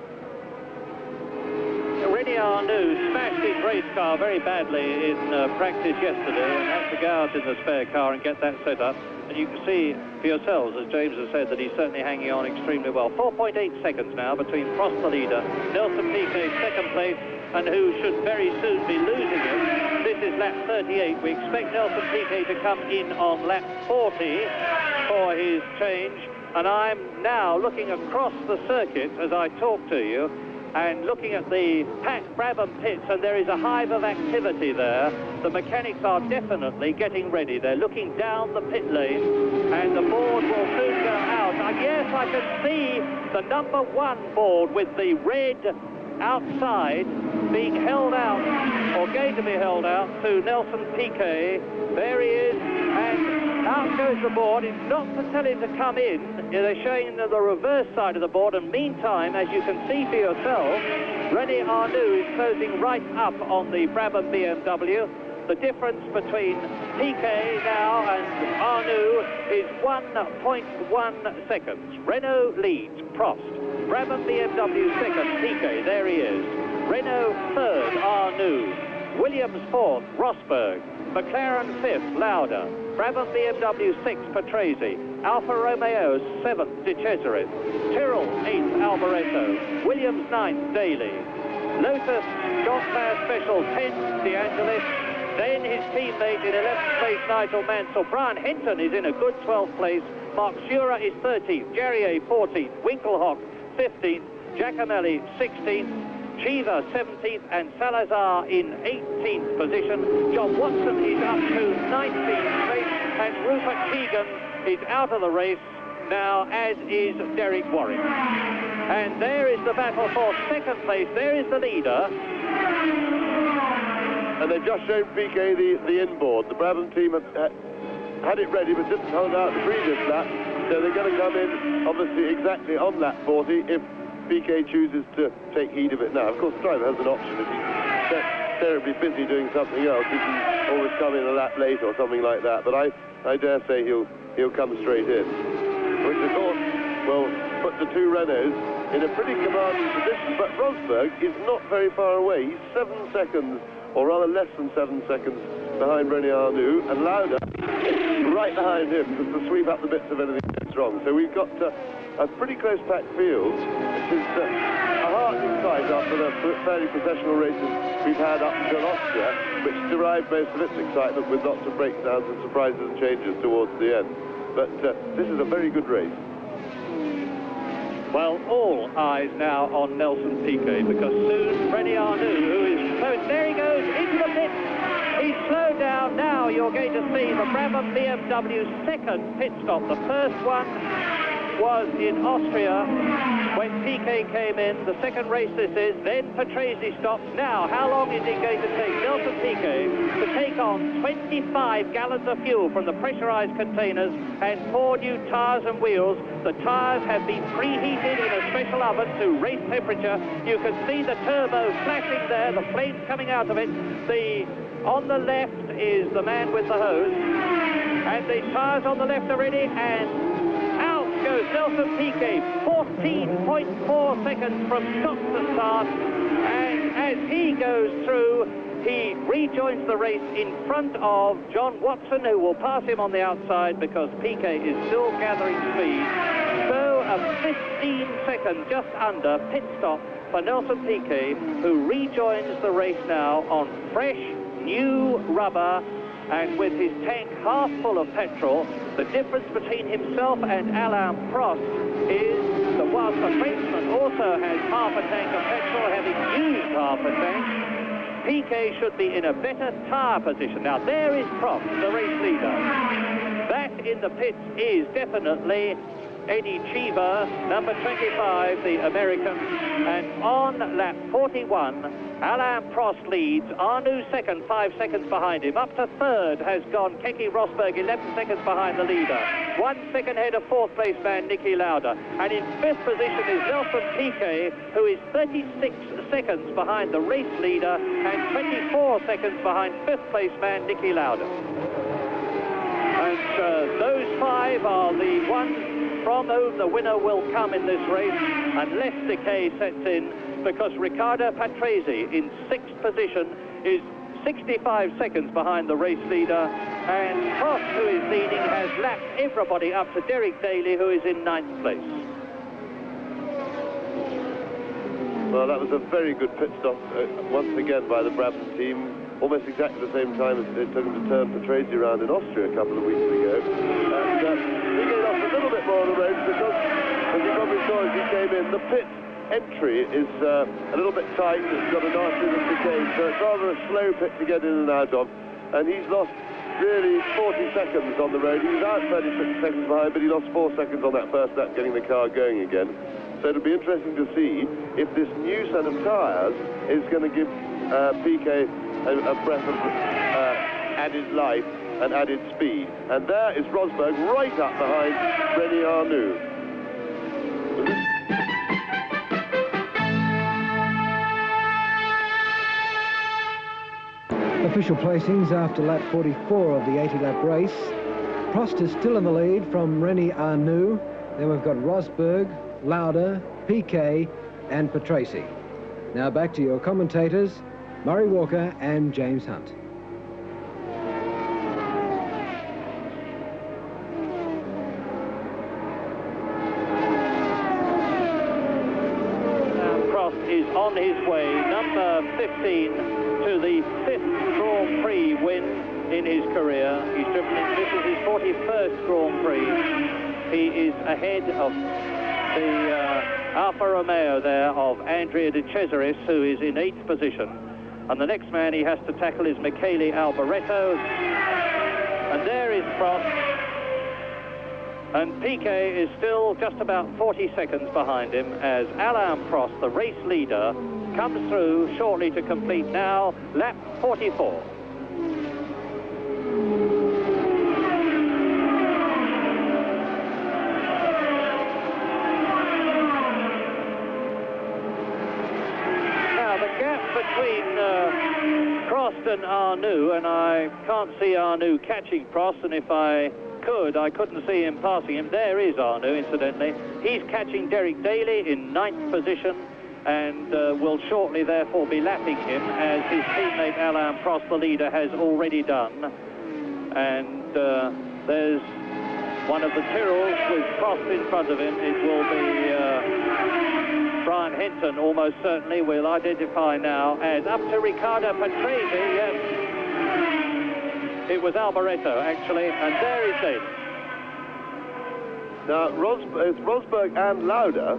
René Arnoux smashed his race car very badly in practice yesterday and had to go out in the spare car and get that set up. And you can see for yourselves, as James has said, that he's certainly hanging on extremely well. 4.8 seconds now between Prost, the leader, Nelson Piquet, second place, and who should very soon be losing it. This is lap 38. We expect Nelson Piquet to come in on lap 40 for his change. And I'm now looking across the circuit as I talk to you, and looking at the packed Brabham pits, and there is a hive of activity there. The mechanics are definitely getting ready. They're looking down the pit lane, and the board will soon go out. Yes, I can see the number 1 board with the red outside being held out, or going to be held out, to Nelson Piquet. There he is, and out goes the board. It's not to tell him to come in. They're showing the reverse side of the board, and meantime, as you can see for yourself, René Arnoux is closing right up on the Brabham BMW. The difference between Piquet now and Arnoux is 1.1 seconds. Renault leads Prost. Brabham BMW second, Piquet, there he is. Renault third, Arnoux. Williams fourth, Rosberg. McLaren fifth, Lauda. Brabham BMW sixth, Patrese. Alfa Romeo 7th, De Cesaris. Tyrrell 8th, Alboreto. Williams 9th, Daly. Lotus, John Player Special 10th, De Angelis. Then his teammate in 11th place, Nigel Mansell. Brian Hinton is in a good 12th place. Mark Schurer is 13th, Jerrier 14th, Winkelhock 15th, Giacomelli 16th, Cheever 17th, and Salazar in 18th position. John Watson is up to 19th place, and Rupert Keegan is out of the race now, as is Derek Warwick. And there is the battle for second place. There is the leader. And they've just shown Piquet the inboard. The Brabham team had it ready, but didn't hold out the previous lap. So they're going to come in, obviously, exactly on lap 40 if Piquet chooses to take heed of it now. Of course, the driver has an option. If he's terribly busy doing something else, he can always come in a lap late or something like that. But I dare say he'll come straight in, which of course will put the two Renaults in a pretty commanding position. But Rosberg is not very far away. He's 7 seconds, or rather less than 7 seconds, behind René Arnoux, and Lauda right behind him to sweep up the bits of anything that's wrong. So we've got a pretty close packed field, which is a heartening sight after the fairly processional races we've had up until Austria, which derived most of its excitement with lots of breakdowns and surprises and changes towards the end. But this is a very good race. Well, all eyes now on Nelson Piquet, because soon René Arnoux, who is close, there he goes into the pit. He's slowed down. Now you're going to see the Brabham BMW second pit stop. The first one was in Austria when Piquet came in. The second race this is. Then Patrese stops. Now, how long is it going to take Nelson Piquet to take on 25 gallons of fuel from the pressurized containers and 4 new tyres and wheels? The tyres have been preheated in a special oven to race temperature. You can see the turbo flashing there, the flames coming out of it. On the left is the man with the hose, and the tyres on the left are ready, and out goes Nelson Piquet, 14.4 seconds from stop to start, and as he goes through, he rejoins the race in front of John Watson, who will pass him on the outside because Piquet is still gathering speed. So a 15 seconds, just under, pit stop for Nelson Piquet, who rejoins the race now on fresh, new rubber, and with his tank half full of petrol. The difference between himself and Alain Prost is that whilst the Frenchman also has half a tank of petrol, having used half a tank, Piquet should be in a better tyre position. Now there is Prost, the race leader. That in the pits is definitely Eddie Cheever, number 25, the American. And on lap 41, Alain Prost leads. Arnoux second, 5 seconds behind him. Up to third has gone Keke Rosberg, 11 seconds behind the leader. 1 second ahead of fourth place man Niki Lauda. And in fifth position is Nelson Piquet, who is 36 seconds behind the race leader and 24 seconds behind fifth place man Niki Lauda. And those 5 are the ones from whom the winner will come in this race, unless decay sets in, because Riccardo Patrese in 6th position is 65 seconds behind the race leader, and Prost, who is leading, has lapped everybody up to Derek Daly, who is in 9th place. Well, that was a very good pit stop once again by the Brabham team, almost exactly the same time as it took them to turn Patrese around in Austria a couple of weeks ago. And he lost a little bit more on the road because, as you probably saw as he came in, the pit entry is a little bit tight. It's got a nasty little chicane, so it's rather a slow pit to get in and out of. And he's lost really 40 seconds on the road. He was out 36 seconds behind, but he lost 4 seconds on that first lap getting the car going again. So it'll be interesting to see if this new set of tyres is going to give Piquet a breath of added life and added speed. And there is Rosberg right up behind René Arnoux. Official placings after lap 44 of the 80-lap race. Prost is still in the lead from René Arnoux. Then we've got Rosberg, Lauda, Piquet and Patrese. Now back to your commentators, Murray Walker and James Hunt. Prost is on his way, number 15, to the 5th Grand Prix win in his career. He's driven in, this is his 41st Grand Prix. He is ahead of the Alfa Romeo there of Andrea De Cesaris, who is in 8th position. And the next man he has to tackle is Michele Alboreto. And there is Prost. And Piquet is still just about 40 seconds behind him as Alain Prost, the race leader, comes through shortly to complete now lap 44. Prost and Arnoux, and I can't see Arnoux catching Prost, and if I could, I couldn't see him passing him. There is Arnoux, incidentally. He's catching Derek Daly in 9th position and will shortly therefore be lapping him, as his teammate Alain Prost, the leader, has already done. And there's one of the Tyrrells with Prost in front of him. It will be Brian Hinton, almost certainly, will identify now as up to Riccardo Patrese. Yes, it was Alboreto actually, and there is Daly. Now Rosberg and Lauda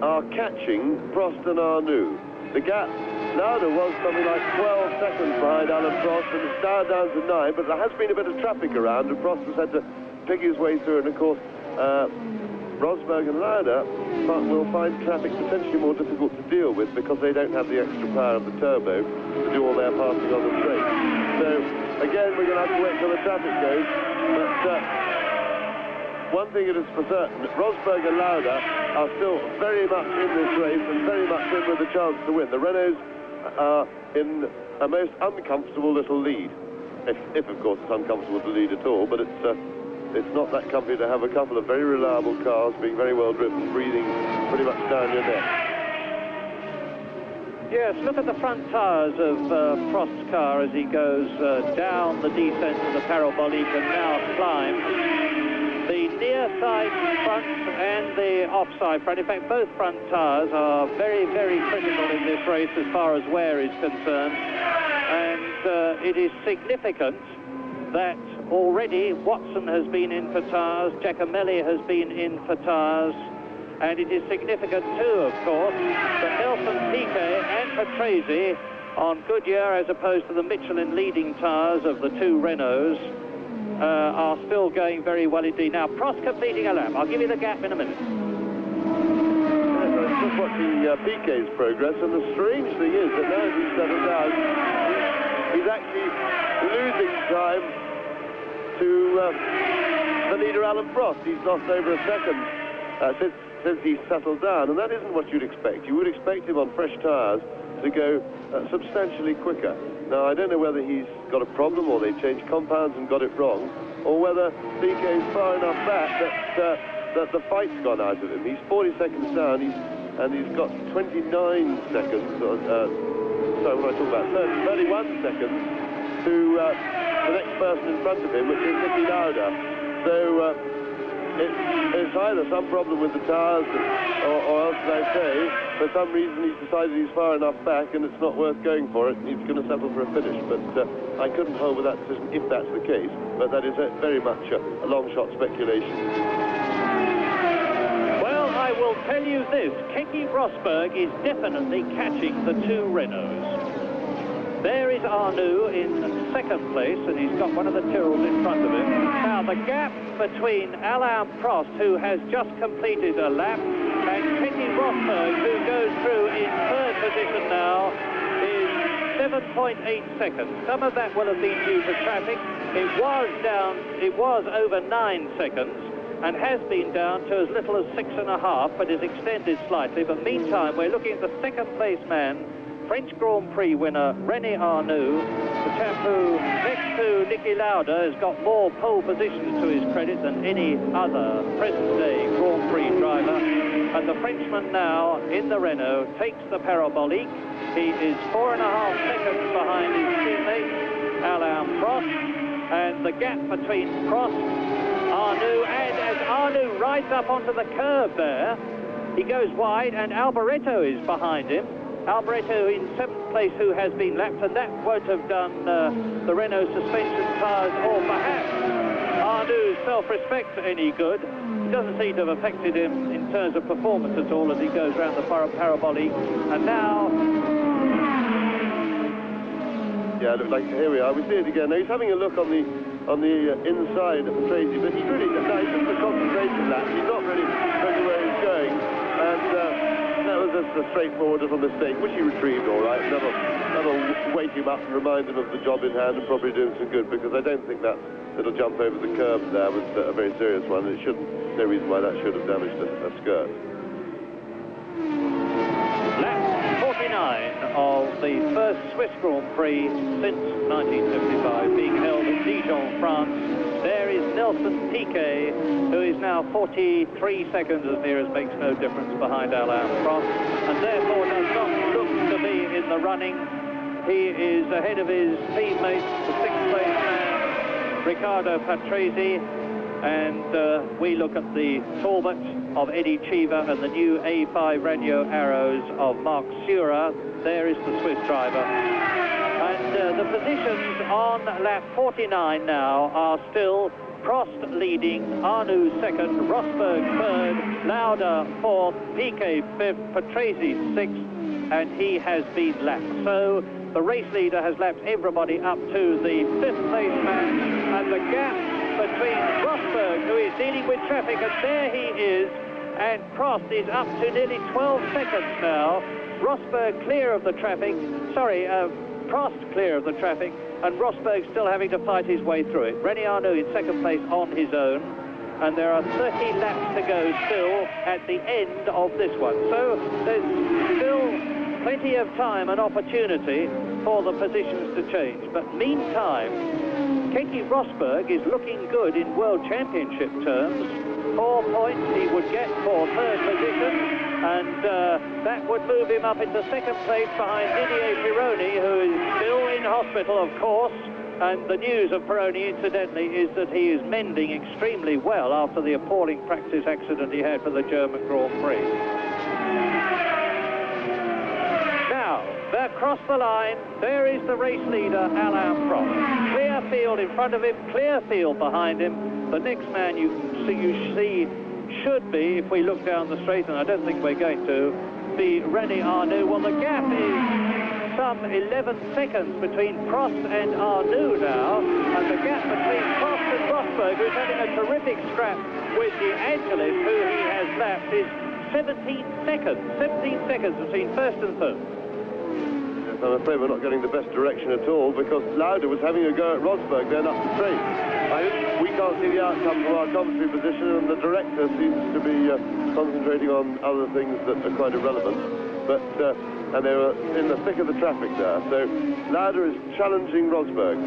are catching Prost and Arnoux. The gap, Lauda was something like 12 seconds behind Alain Prost, and it's down to 9, but there has been a bit of traffic around, and Prost has had to pick his way through, and of course Rosberg and Lauda will find traffic potentially more difficult to deal with because they don't have the extra power of the turbo to do all their passing on the straight. So again, we're going to have to wait till the traffic goes, but one thing it is for certain, Rosberg and Lauda are still very much in this race and very much in with a chance to win. The Renaults are in a most uncomfortable little lead, if of course it's uncomfortable to lead at all, but it's not that comfy to have a couple of very reliable cars being very well driven, breathing pretty much down your neck. Yes, look at the front tyres of Prost's car as he goes down the descent of the parabolic and now climbs. The near side front and the offside front, in fact both front tyres are very, very critical in this race as far as wear is concerned. And it is significant that already Watson has been in for tyres, Giacomelli has been in for tyres, and it is significant too, of course, that Nelson Piquet and Patrese on Goodyear, as opposed to the Michelin leading tyres of the two Renaults, are still going very well indeed. Now, Prost completing a lap. I'll give you the gap in a minute. Yes, I was just watching Piquet's progress, and the strange thing is that now as he's settled down, he's actually losing time to the leader Alain Prost. He's lost over a second since he's settled down, and that isn't what you'd expect. You would expect him on fresh tyres to go substantially quicker. Now, I don't know whether he's got a problem or they changed compounds and got it wrong, or whether Piquet's far enough back that the fight's gone out of him. He's 40 seconds down, and he's got 29 seconds sorry, what am I talking about? 31 seconds to the next person in front of him, which is Niki Lauda. So it's either some problem with the tyres, or else, as I say, for some reason he's decided he's far enough back and it's not worth going for it, and he's going to settle for a finish. But I couldn't hold with that decision if that's the case, but that is very much a long-shot speculation. Well, I will tell you this, Keke Rosberg is definitely catching the two Renaults. There is Arnoux in second place, and he's got one of the Tyrrells in front of him. Now, the gap between Alain Prost, who has just completed a lap, and Keke Rosberg, who goes through in third position now, is 7.8 seconds. Some of that will have been due to traffic. It was over 9 seconds, and has been down to as little as 6.5, but is extended slightly. But meantime, we're looking at the second place man, French Grand Prix winner René Arnoux, the chap who, next to Niki Lauda, has got more pole positions to his credit than any other present-day Grand Prix driver. And the Frenchman now, in the Renault, takes the parabolique. He is 4.5 seconds behind his teammate, Alain Prost. And the gap between Prost, Arnoux, and as Arnoux rides up onto the curve there, he goes wide, and Alboreto is behind him. Alboreto in 7th place, who has been lapped, and that won't have done the Renault suspension tyres, or perhaps Arnoux's self-respect any good. It doesn't seem to have affected him in terms of performance at all as he goes around the parabolique. And now... Yeah, look, like, here we are. We see it again. Now, he's having a look on the inside of Patrese, but he's really... No, he's just a concentration lap. He's not really looking where he's going. And... that was just a straightforward little mistake, which he retrieved all right. That'll wake him up and remind him of the job in hand and probably do him some good, because I don't think that little jump over the curb there was a very serious one. It shouldn't, no reason why that should have damaged a skirt. Lap 49 of the first Swiss Grand Prix since 1975, being held at Dijon, France. There is Nelson Piquet, who is now 43 seconds, as near as makes no difference, behind Alain Prost, and therefore does not look to be in the running. He is ahead of his teammate, the 6th place man, Riccardo Patrese, and we look at the Talbot of Eddie Cheever and the new A5 Radio Arrows of Marc Surer. There is the Swiss driver. And the positions on lap 49 now are still Prost leading, Arnoux second, Rosberg third, Lauda fourth, Piquet fifth, Patrese sixth, and he has been lapped. So the race leader has lapped everybody up to the 5th place man, and the gap between Rosberg, who is dealing with traffic, and there he is, and Prost is up to nearly 12 seconds now. Rosberg clear of the traffic, Prost clear of the traffic, and Rosberg still having to fight his way through it. René Arnoux in 2nd place on his own, and there are 30 laps to go still at the end of this one. So there's still plenty of time and opportunity for the positions to change. But meantime, Keke Rosberg is looking good in World Championship terms. 4 points he would get for 3rd position, and that would move him up into 2nd place behind Didier Pironi, who is still in hospital, of course. And the news of Pironi, incidentally, is that he is mending extremely well after the appalling practice accident he had for the German Grand Prix. Now, across the line, there is the race leader, Alain Prost. Clear field in front of him, clear field behind him. The next man you see should be, if we look down the straight, and I don't think we're going to, be René Arnoux. Well, the gap is some 11 seconds between Prost and Arnoux now, and the gap between Prost and Rosberg, who's having a terrific scrap with the Angelis, who he has lapped, is 17 seconds. 17 seconds between 1st and 3rd. I'm afraid we're not getting the best direction at all, because Lauda was having a go at Rosberg then up the straight. We can't see the outcome from our commentary position, and the director seems to be concentrating on other things that are quite irrelevant. But and they were in the thick of the traffic there. So Lauda is challenging Rosberg.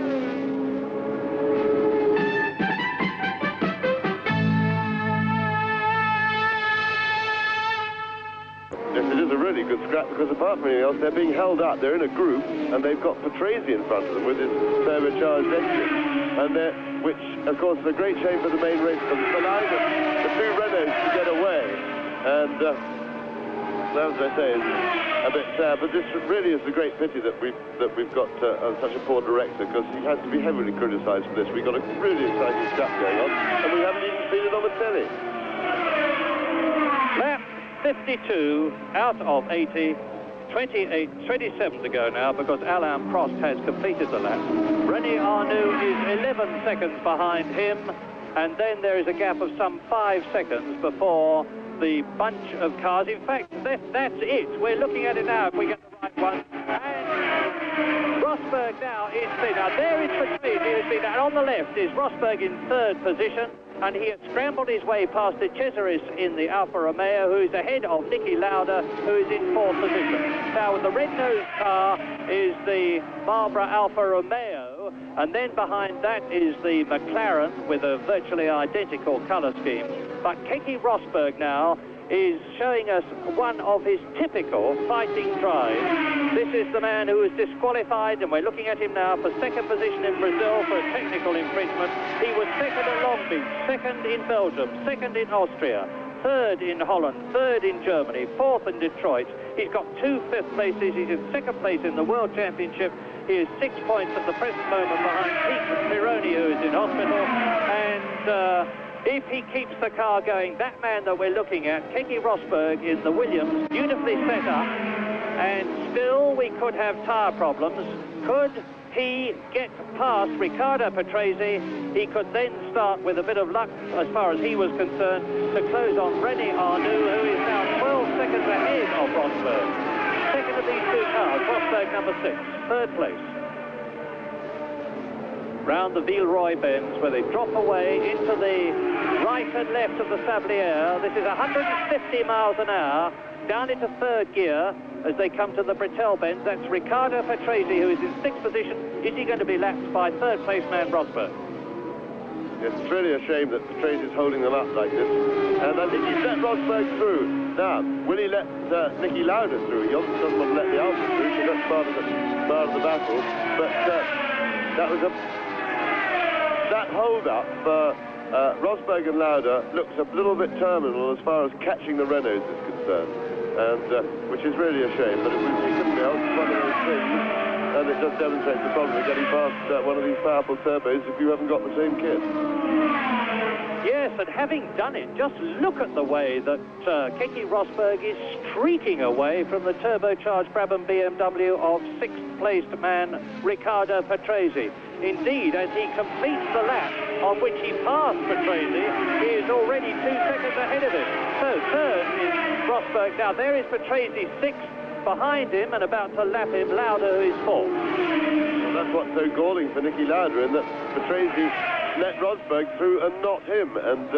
Yes, it is a really good scrap because apart from anything else, they're being held up. They're in a group and they've got Patrese in front of them with his turbocharged engine. And which, of course, is a great shame for the main race because it's allowing the two Renaults to get away. And that, as I say, is a bit sad. But this really is a great pity that we've got such a poor director because he has to be heavily criticised for this. We've got a really exciting stuff going on and we haven't even seen it on the telly. Lap 52 out of 80, 27 to go now because Alain Prost has completed the lap. René Arnoux is 11 seconds behind him, and then there is a gap of some 5 seconds before the bunch of cars. In fact, that's it. We're looking at it now if we get the right one. And Rosberg now is clear. Now there is Patrese who's been, and on the left is Rosberg in 3rd position. And he has scrambled his way past De Cesaris in the Alfa Romeo, who is ahead of Niki Lauda, who is in 4th position. Now, the red-nosed car is the Marlboro Alfa Romeo, and then behind that is the McLaren with a virtually identical colour scheme. But Keke Rosberg now is showing us one of his typical fighting drives. This is the man who was disqualified, and we're looking at him now for 2nd position in Brazil for a technical infringement. He was 2nd at Long Beach, 2nd in Belgium, 2nd in Austria, 3rd in Holland, 3rd in Germany, 4th in Detroit. He's got 2 5th places. He's in 2nd place in the World Championship. He is 6 points at the present moment behind Pete Pironi, who is in hospital. And if he keeps the car going, that man that we're looking at, Keke Rosberg in the Williams, beautifully set up, and still we could have tyre problems. Could he get past Riccardo Patrese? He could then start with a bit of luck, as far as he was concerned, to close on René Arnoux, who is now 12 seconds ahead of Rosberg. Second of these 2 cars, Rosberg number 6, 3rd place. Round the Villeroy bends where they drop away into the right and left of the Sablière. This is 150 miles an hour down into 3rd gear as they come to the Brettel bends. That's Riccardo Patrese, who is in 6th position. Is he going to be lapped by 3rd place man Rosberg? Yes, it's really a shame that Patrese is holding them up like this. And I think he's let Rosberg through. Now, will he let Niki Lauda through? He obviously doesn't want to let the Alfa through, so that's part of the battle. But that was that hold-up for Rosberg and Lauda looks a little bit terminal as far as catching the Renaults is concerned, and which is really a shame, but it couldn't be helped. It's one of those things, and it just demonstrates the problem of getting past one of these powerful turbos if you haven't got the same kit. Yes, and having done it, just look at the way that Keke Rosberg is streaking away from the turbocharged Brabham BMW of 6th placed man Riccardo Patrese. Indeed, as he completes the lap on which he passed Patrese, he is already 2 seconds ahead of him. So 3rd is Rosberg. Now there is Patrese 6th behind him and about to lap him, Lauda, who is 4th. Well, that's what's so galling for Niki Lauda, in that Patrese let Rosberg through and not him, and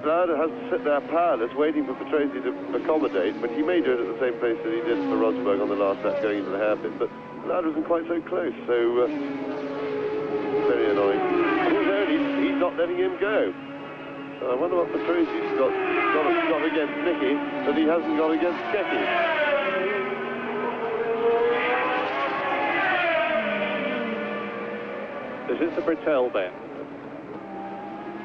Lauda has to sit there powerless waiting for Patrese to accommodate, but he may do it at the same place that he did for Rosberg on the last lap going into the hairpin, but Lauda isn't quite so close, so very annoying. He's not letting him go. So I wonder what Patrese's got against Niki that he hasn't got against Keke. This is the Brettel bend.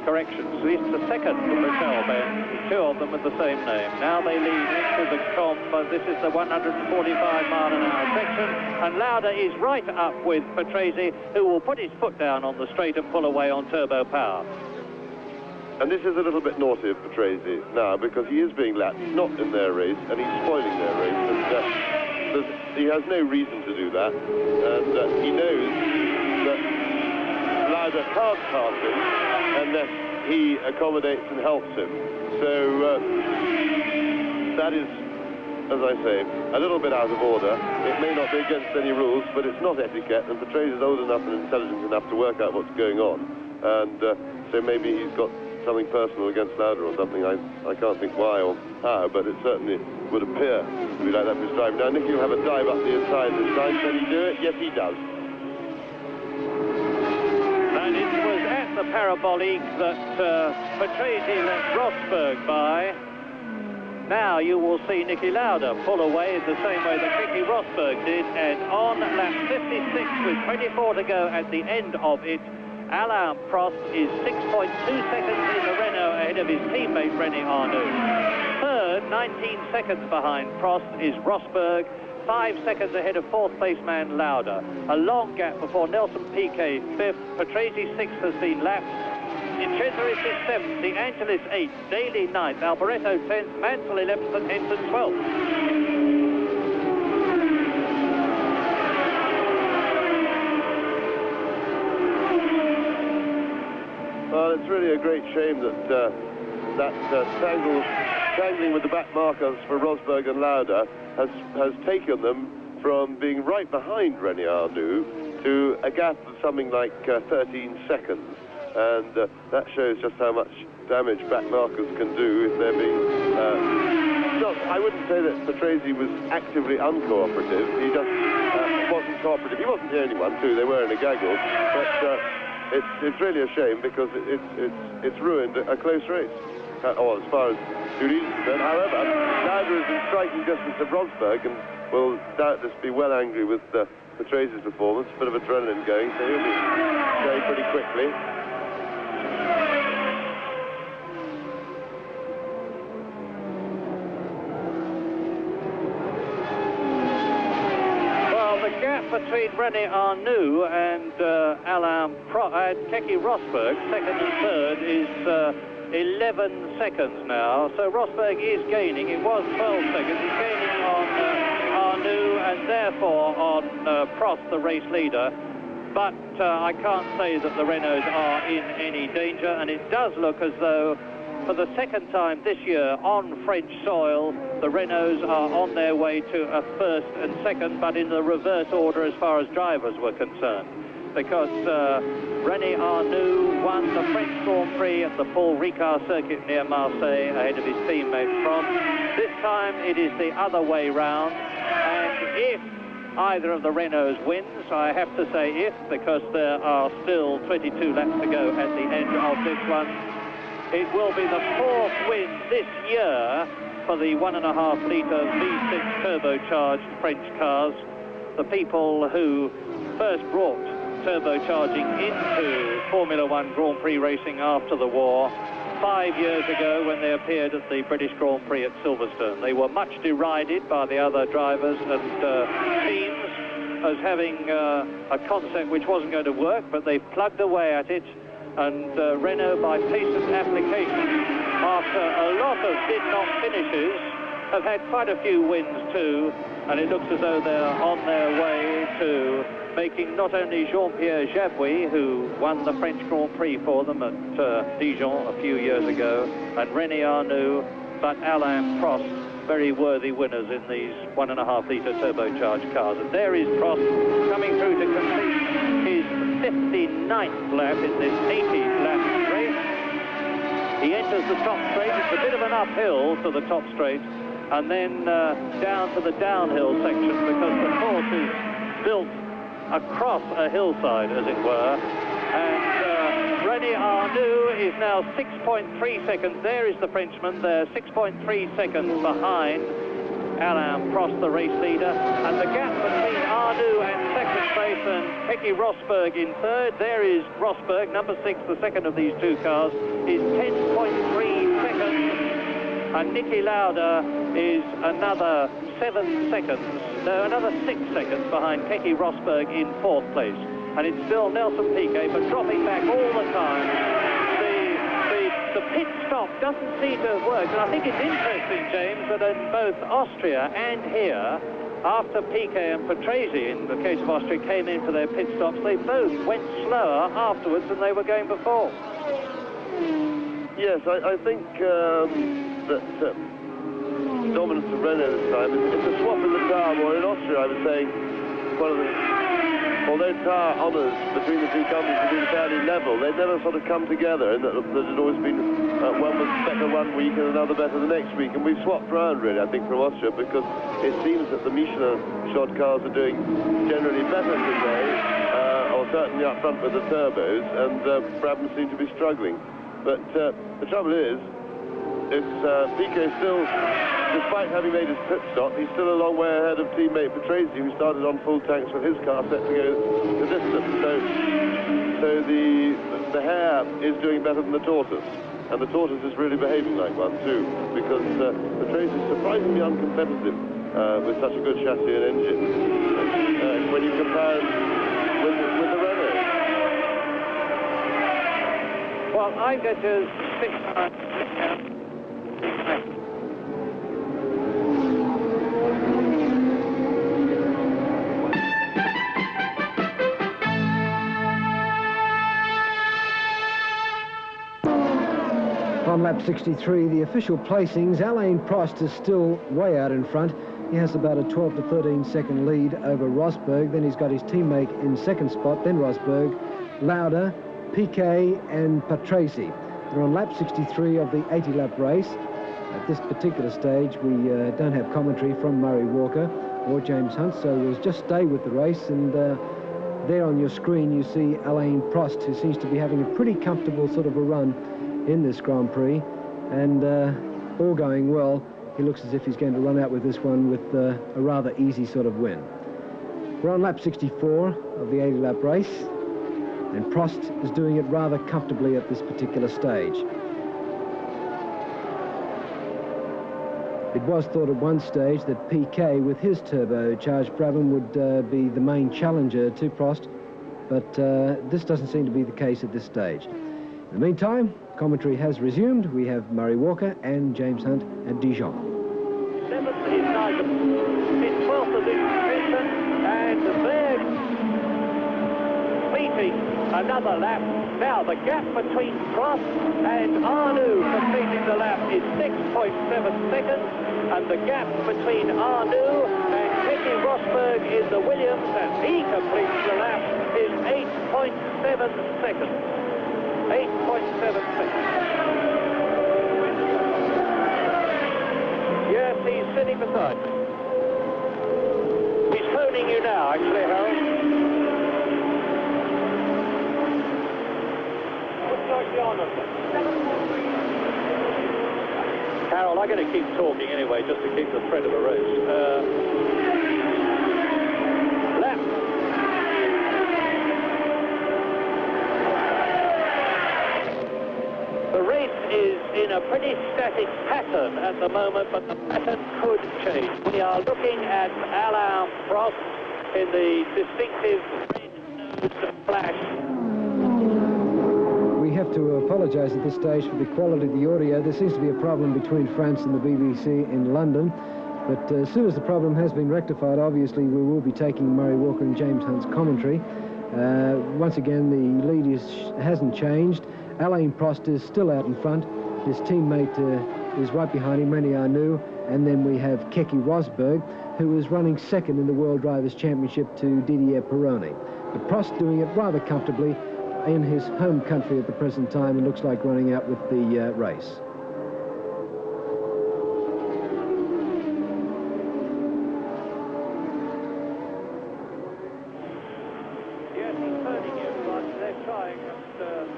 Correction, so this is the 2nd Brettel bend, 2 of them with the same name. Now they lead into the comp, but this is the 145 mile an hour section, and Lauda is right up with Patrese, who will put his foot down on the straight and pull away on turbo power. And this is a little bit naughty of Patrese now, because he is being lapped, not in their race, and he's spoiling their race, and he has no reason to do that, and he knows that Lauda can't pass him unless he accommodates and helps him. So that is, as I say, a little bit out of order. It may not be against any rules, but it's not etiquette, and Patrese is old enough and intelligent enough to work out what's going on, and so maybe he's got something personal against Lauda or something. I can't think why or how, but it certainly would appear to be like that for his drive. Now Niki will have a dive up the inside this time. Can he do it? Yes, he does. And it was at the parabolique that Patrese let Rosberg by. Now you will see Niki Lauda pull away in the same way that Keke Rosberg did, and on lap 56 with 24 to go at the end of it, Alain Prost is 6.2 seconds in the Renault ahead of his teammate René Arnoux. Third, 19 seconds behind Prost, is Rosberg, 5 seconds ahead of fourth place man Lauda. A long gap before Nelson Piquet fifth, Patrese sixth has been lapped. Cesaris is 7th, De Angelis 8th, Daly 9th, Alboreto 10th, Mansell 11th and Henson 12th. Well, it's really a great shame that tangling with the back markers for Rosberg and Lauda has taken them from being right behind René Arnoux to a gap of something like 13 seconds. And that shows just how much damage back markers can do if they're being... I wouldn't say that Patrese was actively uncooperative. He just wasn't cooperative. He wasn't the only one, too. They were in a gaggle. But it's really a shame because it's ruined a close race. Or as far as Turin is concerned. However, Lauda is in striking distance of Rosberg and will doubtless be well angry with Patrese's performance. A bit of adrenaline going, so he'll be going pretty quickly. Between René Arnoux and Alain Prost and Keke Rosberg, second and third, is 11 seconds now. So Rosberg is gaining. It was 12 seconds. He's gaining on Arnoux and therefore on Prost, the race leader. But I can't say that the Renaults are in any danger, and it does look as though for the second time this year on French soil, the Renaults are on their way to a first and second, but in the reverse order as far as drivers were concerned. Because René Arnoux won the French Grand Prix at the Paul Ricard circuit near Marseille ahead of his teammate Prost. This time it is the other way round, and if either of the Renaults wins, I have to say if, because there are still 22 laps to go at the end of this one, it will be the fourth win this year for the 1.5-litre V6 turbocharged French cars. The people who first brought turbocharging into Formula One Grand Prix racing after the war 5 years ago when they appeared at the British Grand Prix at Silverstone. They were much derided by the other drivers and teams as having a concept which wasn't going to work, but they've plugged away at it. And Renault, by patient application, after a lot of did-not finishes, have had quite a few wins too, and it looks as though they're on their way to making not only Jean-Pierre Jabouille, who won the French Grand Prix for them at Dijon a few years ago, and René Arnoux, but Alain Prost, very worthy winners in these 1.5-litre turbocharged cars. And there is Prost coming through to complete his 59th lap in this 80-lap race. He enters the top straight. It's a bit of an uphill to the top straight, and then down to the downhill section, because the course is built across a hillside, as it were. And René Arnoux is now 6.3 seconds. There is the Frenchman there, 6.3 seconds behind Alain Prost, the race leader. And the gap between Arnoux and second place and Keke Rosberg in third, there is Rosberg, number 6, the second of these two cars, is 10.3 seconds. And Niki Lauda is another 7 seconds, no, another 6 seconds behind Keke Rosberg in fourth place. And it's still Nelson Piquet, but dropping back all the time. The pit stop doesn't seem to have worked, and I think it's interesting, James, that in both Austria and here, after Piquet and Patrese, in the case of Austria, came in for their pit stops, they both went slower afterwards than they were going before. Yes, I think that dominance of Renault this time, it's a swap in the car, or in Austria, I was saying, one of the... Although tyre honours between the two companies have been fairly level, they've never sort of come together, and that had always been one was better one week and another better the next week. And we've swapped around, really, I think, from Austria, because it seems that the Michelin-shod cars are doing generally better today, or certainly up front with the turbos, and Brabham seem to be struggling. But the trouble is, Piquet still, despite having made his pit stop, he's still a long way ahead of teammate Patrese, who started on full tanks with his car set to go the distance. So the hare is doing better than the tortoise. And the tortoise is really behaving like one too, because Patrese is surprisingly uncompetitive with such a good chassis and engine when you compare it with the Renault. Well, I get to 6. On lap 63, the official placings, Alain Prost is still way out in front. He has about a 12 to 13 second lead over Rosberg. Then he's got his teammate in second spot, then Rosberg, Lauda, Piquet and Patrese. They're on lap 63 of the 80-lap race. At this particular stage, we don't have commentary from Murray Walker or James Hunt, so we'll just stay with the race. And there on your screen, you see Alain Prost, who seems to be having a pretty comfortable sort of a run in this Grand Prix, and all going well. He looks as if he's going to run out with this one with a rather easy sort of win. We're on lap 64 of the 80-lap race, and Prost is doing it rather comfortably at this particular stage. It was thought at one stage that Piquet, with his turbocharged Brabham, would be the main challenger to Prost, but this doesn't seem to be the case at this stage. In the meantime, commentary has resumed. We have Murray Walker and James Hunt at Dijon. 7th is Nigel in 12th position, and they're beating another lap. Now the gap between Prost and Arnoux completing the lap is 6.7 seconds, and the gap between Arnoux and Keke Rosberg in the Williams, as he completes the lap, is 8.7 seconds. 8.7 seconds. Yes, he's sitting beside me. He's phoning you now, actually, Harold. Harold, I'm going to keep talking anyway, just to keep the thread of the race. Lap. The race is in a pretty static pattern at the moment, but the pattern could change. We are looking at Alain Prost in the distinctive red-nosed flash. We have to apologise at this stage for the quality of the audio. There seems to be a problem between France and the BBC in London, but as soon as the problem has been rectified, obviously we will be taking Murray Walker and James Hunt's commentary. Once again, the lead hasn't changed. Alain Prost is still out in front. His teammate is right behind him, René Arnoux, and then we have Keke Rosberg, who is running second in the World Drivers' Championship to Didier Pironi. But Prost doing it rather comfortably in his home country at the present time, and looks like running out with the race. Yes, he's phoning you, but they're trying, but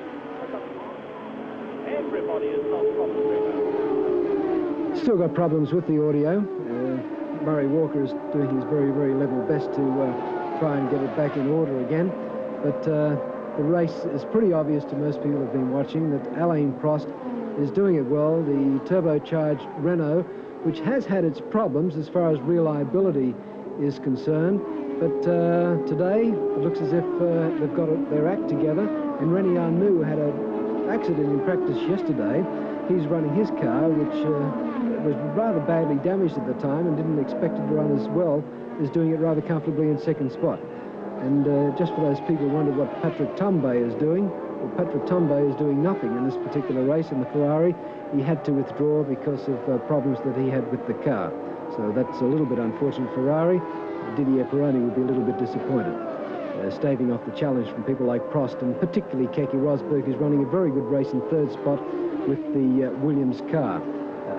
everybody is not properly now. Still got problems with the audio. Murray Walker is doing his very, very level best to try and get it back in order again. But the race is pretty obvious to most people who have been watching that Alain Prost is doing it well. The turbocharged Renault, which has had its problems as far as reliability is concerned, but today it looks as if they've got their act together. And René Arnoux had an accident in practice yesterday. He's running his car, which was rather badly damaged at the time and didn't expect it to run as well, is doing it rather comfortably in second spot. And just for those people who wonder what Patrick Tambay is doing, well, Patrick Tambay is doing nothing in this particular race in the Ferrari. He had to withdraw because of problems that he had with the car. So that's a little bit unfortunate for Ferrari. Didier Pironi would be a little bit disappointed. Staving off the challenge from people like Prost, and particularly Keke Rosberg, who's running a very good race in third spot with the Williams car.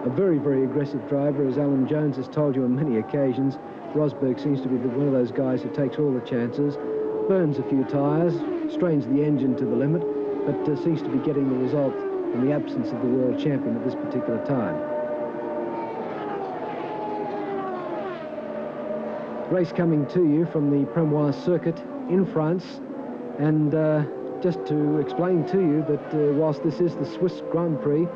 A very, very aggressive driver, as Alan Jones has told you on many occasions. Rosberg seems to be one of those guys who takes all the chances, burns a few tyres, strains the engine to the limit, but seems to be getting the result in the absence of the world champion at this particular time. Race coming to you from the Premois circuit in France, and just to explain to you that whilst this is the Swiss Grand Prix,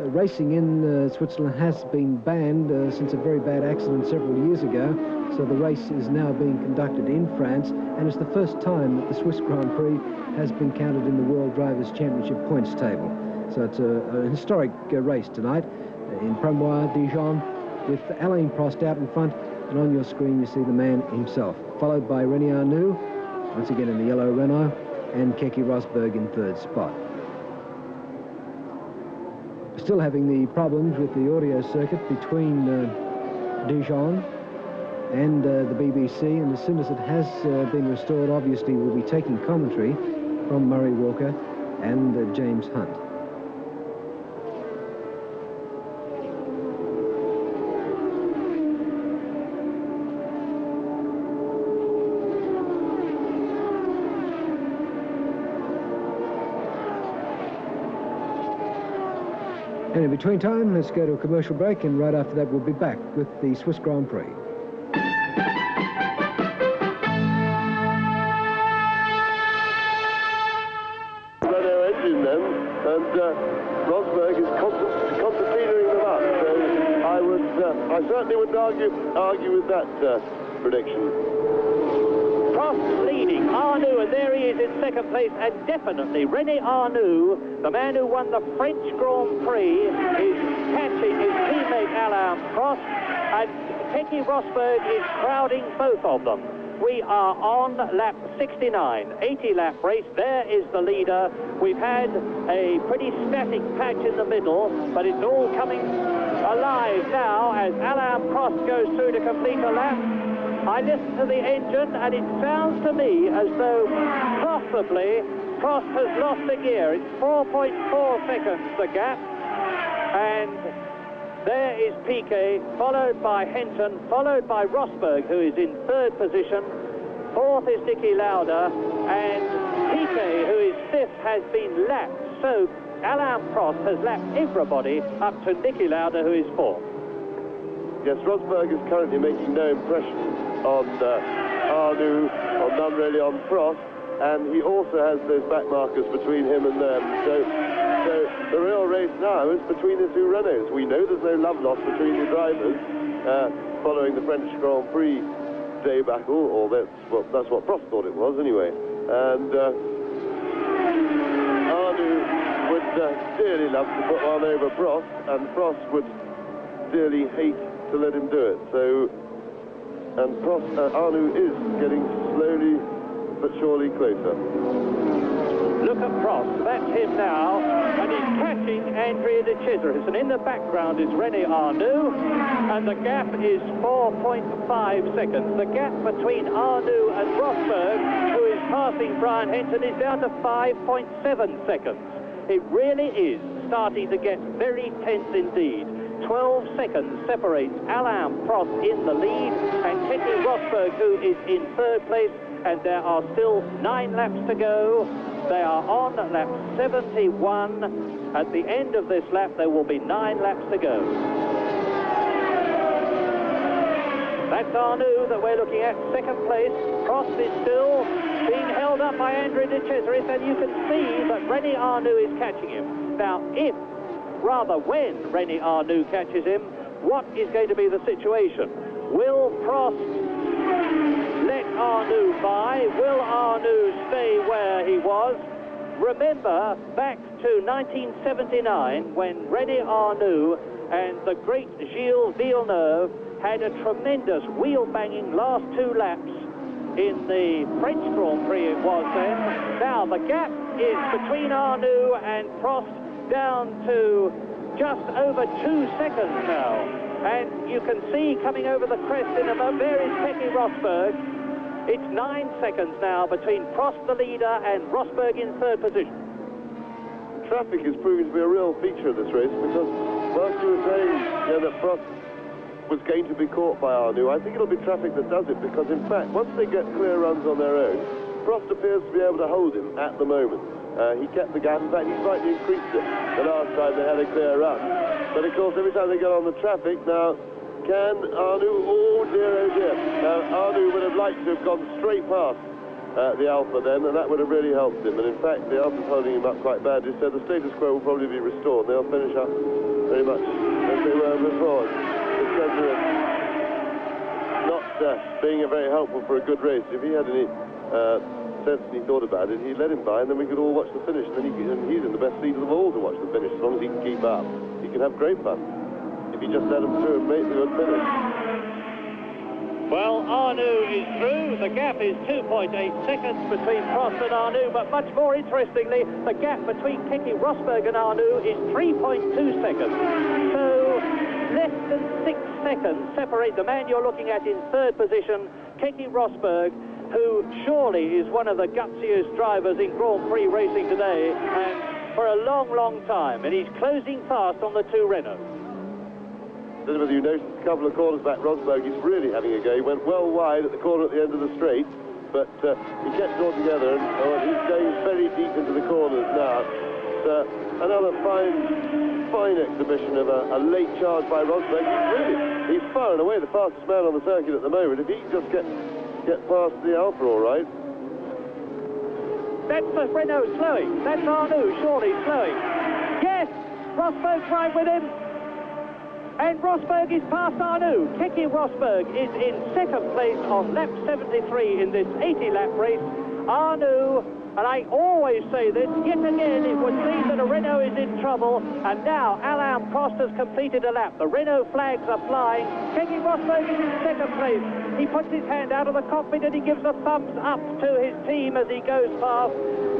racing in Switzerland has been banned since a very bad accident several years ago, so the race is now being conducted in France, and it's the first time that the Swiss Grand Prix has been counted in the World Drivers' Championship points table. So it's a historic race tonight in Premois, Dijon, with Alain Prost out in front, and on your screen you see the man himself, followed by René Arnoux, once again in the yellow Renault, and Keke Rosberg in third spot. Still having the problems with the audio circuit between Dijon and the BBC, and as soon as it has been restored, obviously we'll be taking commentary from Murray Walker and James Hunt. And in between time, let's go to a commercial break, and right after that we'll be back with the Swiss Grand Prix. Renault engine then, and Rosberg is concertinaing them up, so I certainly wouldn't argue with that prediction. Prost leading, Arnoux, and there he is in second place, and definitely René Arnoux, the man who won the French Grand Prix, is catching his teammate Alain Prost, and Keke Rosberg is crowding both of them. We are on lap 69, 80-lap race. There is the leader. We've had a pretty static patch in the middle, but it's all coming alive now as Alain Prost goes through to complete a lap. I listen to the engine, and it sounds to me as though possibly Prost has lost a gear. It's 4.4 seconds, the gap. And there is Piquet, followed by Henson, followed by Rosberg, who is in third position. Fourth is Niki Lauda, and Piquet, who is fifth, has been lapped. So Alain Prost has lapped everybody up to Niki Lauda, who is fourth. Yes, Rosberg is currently making no impression on Arnoux, or none really on Prost, and he also has those back markers between him and them. So the real race now is between the two Renaults. We know there's no love lost between the drivers following the French Grand Prix debacle, or that's what Prost thought it was anyway. And Arnoux would dearly love to put one over Prost, and Prost would dearly hate to let him do it. So, and Arnoux is getting slowly but surely closer. Look at Prost, that's him now, and he's catching Andrea de Cesaris, and in the background is René Arnoux, and the gap is 4.5 seconds. The gap between Arnoux and Rosberg, who is passing Brian Henson, is down to 5.7 seconds. It really is starting to get very tense indeed. 12 seconds separates Alain Prost in the lead, and Keke Rosberg, who is in third place, and there are still 9 laps to go. They are on lap 71. At the end of this lap, there will be 9 laps to go. That's Arnoux that we're looking at, second place. Prost is still being held up by Andrea de Cesaris, and you can see that René Arnoux is catching him. Now, when René Arnoux catches him, what is going to be the situation? Will Prost let Arnoux by? Will Arnoux stay where he was? Remember back to 1979 when René Arnoux and the great Gilles Villeneuve had a tremendous wheel-banging last 2 laps in the French Grand Prix it was then. Now the gap is between Arnoux and Prost down to just over 2 seconds now. And you can see coming over the crest in a moment, there is Keke Rosberg. It's 9 seconds now between Prost, the leader, and Rosberg in third position. Traffic is proving to be a real feature of this race, because whilst you were saying that Prost was going to be caught by Arnoux, I think it'll be traffic that does it, because in fact, once they get clear runs on their own, Prost appears to be able to hold him at the moment. He kept the gap. In fact, he slightly increased it the last time they had a clear run. But of course, every time they get on the traffic now, can Arnoux? Oh dear, oh dear. Now, Arnoux would have liked to have gone straight past the Alpha then, and that would have really helped him. And in fact, the Alpha's holding him up quite badly, so the status quo will probably be restored. They'll finish up very much as they were before. Not being very helpful for a good race. If he had any sense and he thought about it, he'd let him by, and then we could all watch the finish. And then he's in the best seat of them all to watch the finish, as long as he can keep up. He can have great fun if he just let him through and make the good finish. Well, Arnoux is through. The gap is 2.8 seconds between Prost and Arnoux, but much more interestingly, the gap between Keke Rosberg and Arnoux is 3.2 seconds. So less than 6 seconds separate the man you're looking at in third position, Keke Rosberg, who surely is one of the gutsiest drivers in Grand Prix racing today, and for a long, long time, and he's closing fast on the two Renaults. I don't know whether you noticed a couple of corners back, Rosberg is really having a go. He went well wide at the corner at the end of the straight, but he kept it all together, and he's going very deep into the corners now. It's another fine exhibition of a late charge by Rosberg. He's far and away the fastest man on the circuit at the moment. If he can just get past the Alpha all right. That's the Renault slowing. That's Arnoux surely slowing. Yes, Rosberg's right with him. And Rosberg is past Arnoux. Keke Rosberg is in second place on lap 73 in this 80-lap race. Arnoux, and I always say this, yet again it would seem that a Renault is in trouble, and now Alain Prost has completed a lap. The Renault flags are flying. Keke Rosberg is in second place. He puts his hand out of the cockpit and he gives a thumbs up to his team as he goes past.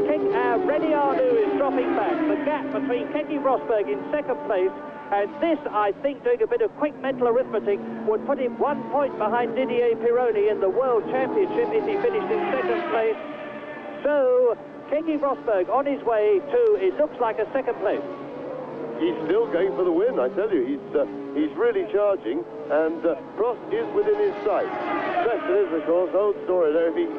René Arnoux is dropping back. The gap between Keke Rosberg in second place, and this, I think, doing a bit of quick mental arithmetic, would put him 1 point behind Didier Pironi in the World Championship if he finished in second place. So, Keke Rosberg on his way to, it looks like, a second place. He's still going for the win, I tell you. He's really charging, and Prost is within his sight. The question is, of course, old story there. If he,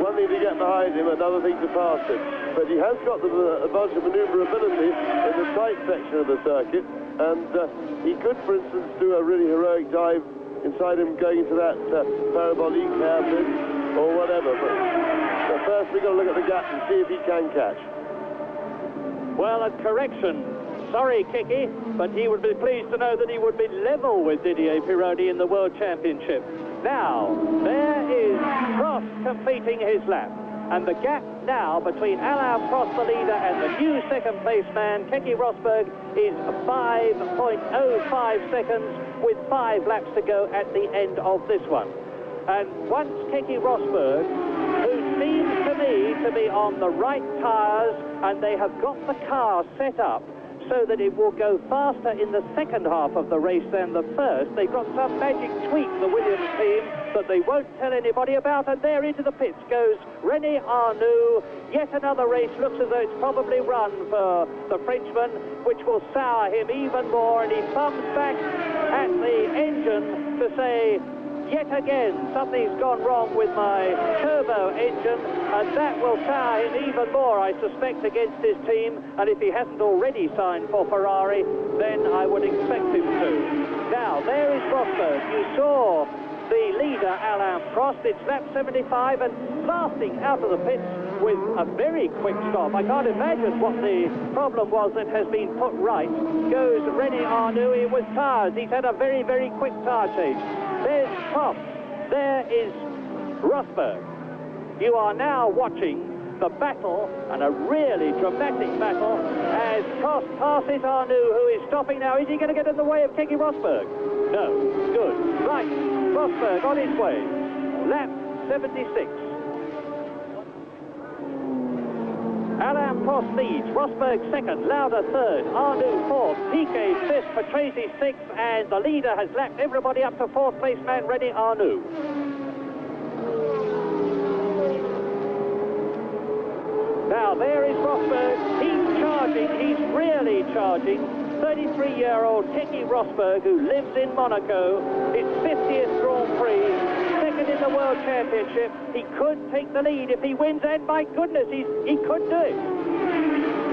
one thing to get behind him, another thing to pass him. But he has got the advantage of manoeuvrability in the tight section of the circuit, and he could, for instance, do a really heroic dive inside him going into that parabolique hairpin or whatever. But first we've got to look at the gap and see if he can catch. Well, a correction. Sorry, Keke, but he would be pleased to know that he would be level with Didier Pironi in the World Championship. Now, there is Prost completing his lap. And the gap now between Alain Prost, the leader, and the new second-place man, Keke Rosberg, is 5.05 seconds with 5 laps to go at the end of this one. And once Keke Rosberg, who seems to me to be on the right tyres, and they have got the car set up so that it will go faster in the second half of the race than the first. They've got some magic tweak, the Williams team, that they won't tell anybody about, and there into the pits goes René Arnoux. Yet another race looks as though it's probably run for the Frenchman, which will sour him even more, and he thumbs back at the engine to say, yet again, something's gone wrong with my turbo engine, and that will sour him even more, I suspect, against his team. And if he hasn't already signed for Ferrari, then I would expect him to. Now, there is Rosberg. You saw the leader, Alain Prost. It's lap 75, and blasting out of the pits with a very quick stop. I can't imagine what the problem was that has been put right. Goes René Arnoux with tyres. He's had a very, very quick tyre change. There's Prost. There is Rosberg. You are now watching the battle, and a really dramatic battle, as Prost passes Arnoux, who is stopping now. Is he going to get in the way of Keke Rosberg? No. Good. Right. Rosberg on his way. Lap 76. Alain Prost leads, Rosberg second, Lauda third, Arnoux fourth, Piquet fifth, Patrese sixth, and the leader has lapped everybody up to fourth place man René Arnoux. Now there is Rosberg. He's charging, he's really charging. 33-year-old Keke Rosberg, who lives in Monaco, his 50th Grand Prix, second in the World Championship. He could take the lead if he wins, and my goodness, he could do it.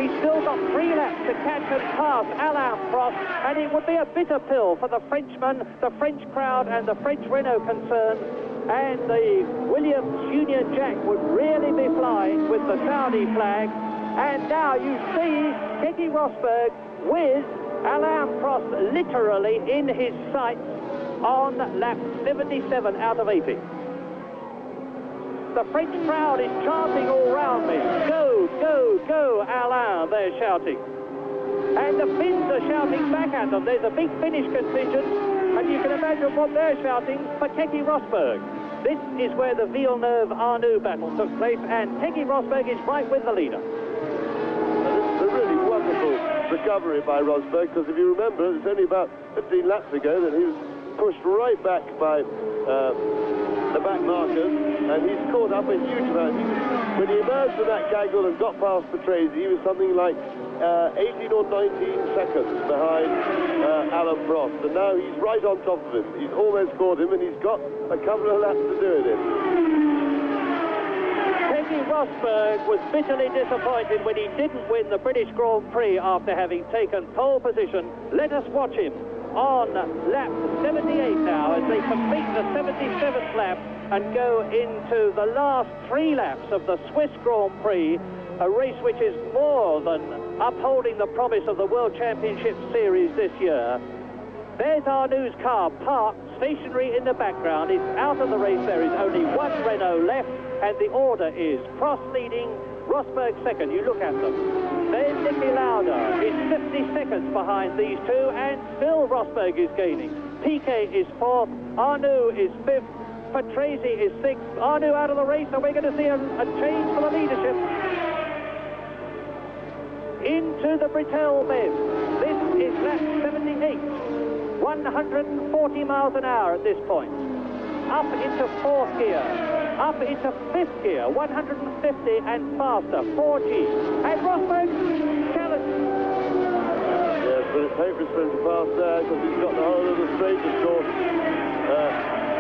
He's still got 3 laps to catch and pass Alain Prost, and it would be a bitter pill for the Frenchman, the French crowd, and the French Renault concern. And the Williams Union Jack would really be flying with the Saudi flag. And now you see Keke Rosberg with Alain Prost literally in his sights on lap 77 out of 80. The French crowd is chanting all round me. Go, go, go, Alain, they're shouting. And the Finns are shouting back at them. There's a big Finnish contingent, and you can imagine what they're shouting for Keke Rosberg. This is where the Villeneuve-Arnoux battle took place, and Keke Rosberg is right with the leader. This is a really wonderful recovery by Rosberg, because if you remember, it's only about 15 laps ago that he was pushed right back by the back markers, and he's caught up a huge amount. When he emerged from that gaggle and got past Patrese, he was something like 18 or 19 seconds behind Alain Prost, and now he's right on top of him. He's almost caught him, and he's got a couple of laps to do it in. Keke Rosberg was bitterly disappointed when he didn't win the British Grand Prix after having taken pole position. Let us watch him on lap 78 now as they complete the 77th lap and go into the last 3 laps of the Swiss Grand Prix, a race which is more than upholding the promise of the World Championship Series this year. There's Arnoux's car parked stationary in the background. It's out of the race. There is only 1 Renault left, and the order is Prost leading, Rosberg second. You look at them. Then Niki Lauda is 50 seconds behind these two, and still Rosberg is gaining. Piquet is 4th, Arnoux is 5th, Patrese is 6th. Arnoux out of the race, and we're going to see a change for the leadership. Into the Brettel bend. This is lap 78. 140 miles an hour at this point. Up into 4th gear. Up into 5th gear. 150 and faster. 4G. And Rosberg challenges. Yes, but it's hopeless for him to pass there because he's got the whole of the straight, of course,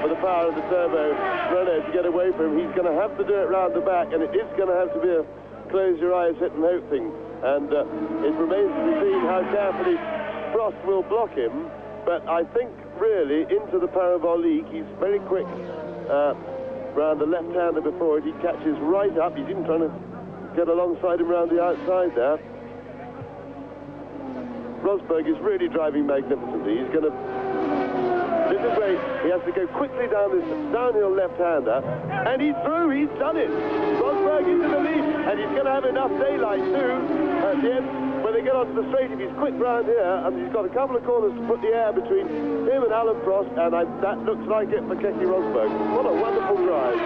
for the power of the turbo Renault to get away from him. He's going to have to do it round the back, and it is going to have to be a close your eyes, hit and hope thing. And it remains to be seen how carefully Prost will block him. But I think, really, into the parabolique, he's very quick round the left-hander before it. He catches right up. He's even trying to get alongside him round the outside there. Rosberg is really driving magnificently. He's going to... This is where he has to go quickly down this downhill left-hander. And he's through. He's done it. Rosberg into the lead. And he's going to have enough daylight, too, at the end. When they get onto the straight, if he's quick round here, and he's got a couple of corners to put the air between him and Alain Prost, and that looks like it for Keke Rosberg. What a wonderful drive.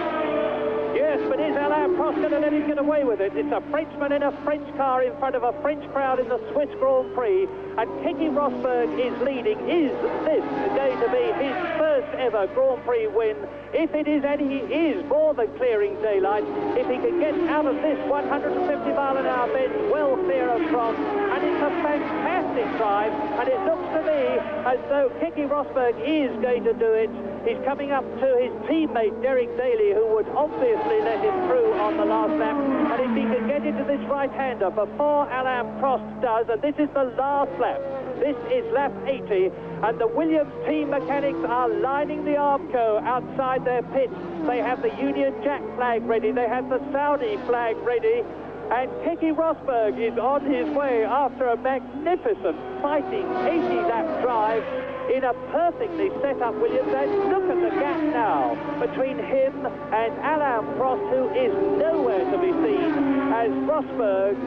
Yes, but is Alain Prost going to let him get away with it? It's a Frenchman in a French car in front of a French crowd in the Swiss Grand Prix, and Keke Rosberg is leading. Is this going to be his first ever Grand Prix win? If it is, and he is more than clearing daylight, if he can get out of this 150-mile-an-hour bend well clear of Prost, and it's a fantastic drive, and it looks to me as though Keke Rosberg is going to do it. He's coming up to his teammate Derek Daly, who would obviously let him through on the last lap, and if he can get into this right-hander before Alain Prost does, and this is the last lap. This is lap 80, and the Williams team mechanics are lining the Armco outside their pit. They have the Union Jack flag ready, they have the Saudi flag ready, and Keke Rosberg is on his way after a magnificent fighting 80-lap drive in a perfectly set up Williams. And look at the gap now between him and Alain Prost, who is nowhere to be seen, as Rosberg,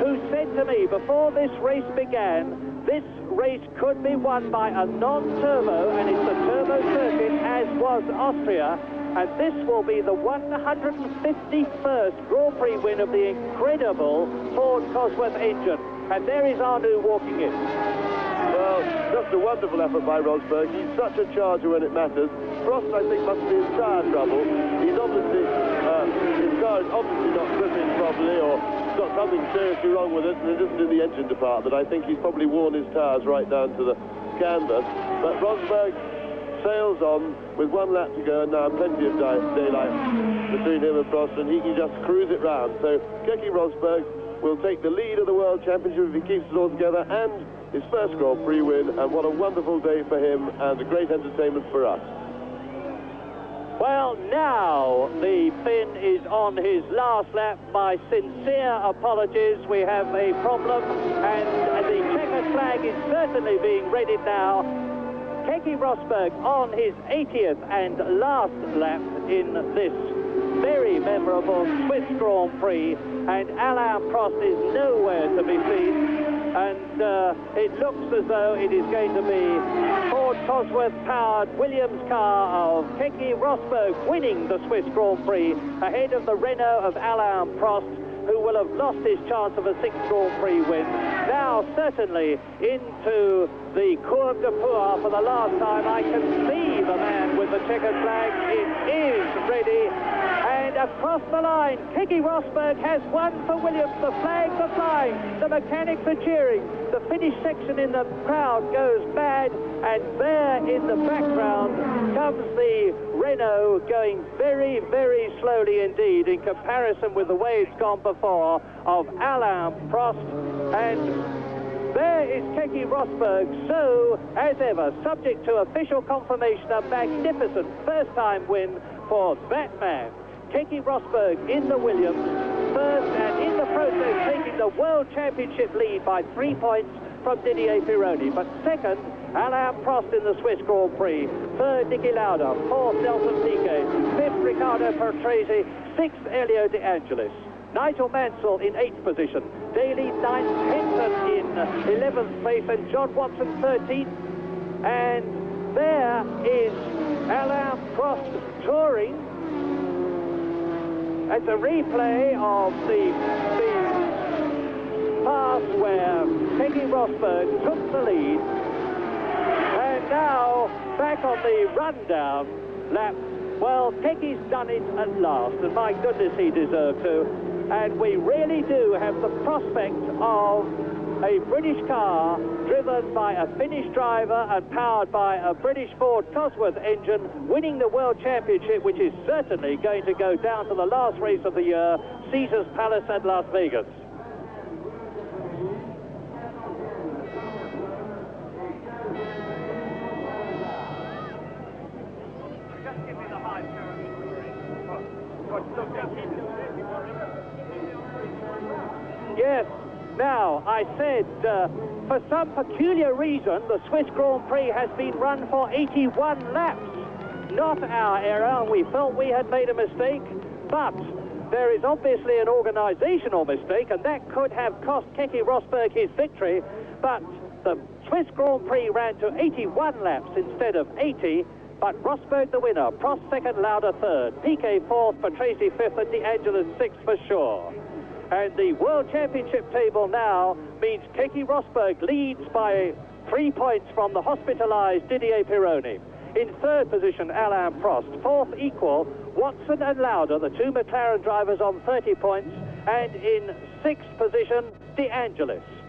who said to me before this race began, this race could be won by a non-turbo, and it's a turbo circuit, as was Austria, and this will be the 151st Grand Prix win of the incredible Ford Cosworth engine. And there is Arnoux walking in. Well, just a wonderful effort by Rosberg. He's such a charger when it matters. Prost, I think, must be in tire trouble. He's obviously, his car is obviously not gripping properly, or got something seriously wrong with it, and it isn't in the engine department. I think he's probably worn his tires right down to the canvas. But Rosberg sails on with 1 lap to go, and now plenty of daylight between him and Prost, and he can just cruise it round. So Keke Rosberg will take the lead of the World Championship if he keeps it all together, and his first Grand Prix win, and what a wonderful day for him and a great entertainment for us. Well, now the Finn is on his last lap. My sincere apologies. We have a problem, and the checkered flag is certainly being readied now. Keke Rosberg on his 80th and last lap in this very memorable Swiss Grand Prix, and Alain Prost is nowhere to be seen. And it looks as though it is going to be Ford Cosworth-powered Williams car of Keke Rosberg winning the Swiss Grand Prix ahead of the Renault of Alain Prost, who will have lost his chance of a 6th Grand Prix win. Now, certainly, into the Courbe de Pour for the last time. I can see the man with the checkered flag. It is ready. And across the line, Keke Rosberg has won for Williams. The flags are flying. The mechanics are cheering. The Finnish section in the crowd goes mad. And there in the background comes the Renault going very, very slowly indeed in comparison with the way it's gone before of Alain Prost. And there is Keke Rosberg, so, as ever, subject to official confirmation, a magnificent first-time win for that man. Keke Rosberg in the Williams, first, and in the process taking the World Championship lead by 3 points from Didier Pironi. But second, Alain Prost in the Swiss Grand Prix. Third, Niki Lauda. Fourth, Nelson Piquet. Fifth, Riccardo Patrese. Sixth, Elio De Angelis. Nigel Mansell in 8th position. Daly 9th, Hinton in 11th place, and John Watson 13th. And there is Alain Prost touring. It's a replay of the pass where Keke Rosberg took the lead. And now, back on the rundown lap, well, Keke's done it at last, and my goodness, he deserved to. And we really do have the prospect of a British car driven by a Finnish driver and powered by a British Ford Cosworth engine winning the World Championship, which is certainly going to go down to the last race of the year, Caesars Palace at Las Vegas. Yes, now, I said, for some peculiar reason, the Swiss Grand Prix has been run for 81 laps. Not our error. We felt we had made a mistake, but there is obviously an organizational mistake, and that could have cost Keke Rosberg his victory. But the Swiss Grand Prix ran to 81 laps instead of 80, but Rosberg the winner. Prost second, Lauda third, Piquet fourth, Patrese fifth, and De Angelis sixth for sure. And the World Championship table now means Keke Rosberg leads by 3 points from the hospitalized Didier Pironi. In third position, Alain Prost. Fourth equal, Watson and Lauda, the two McLaren drivers on 30 points. And in sixth position, De Angelis.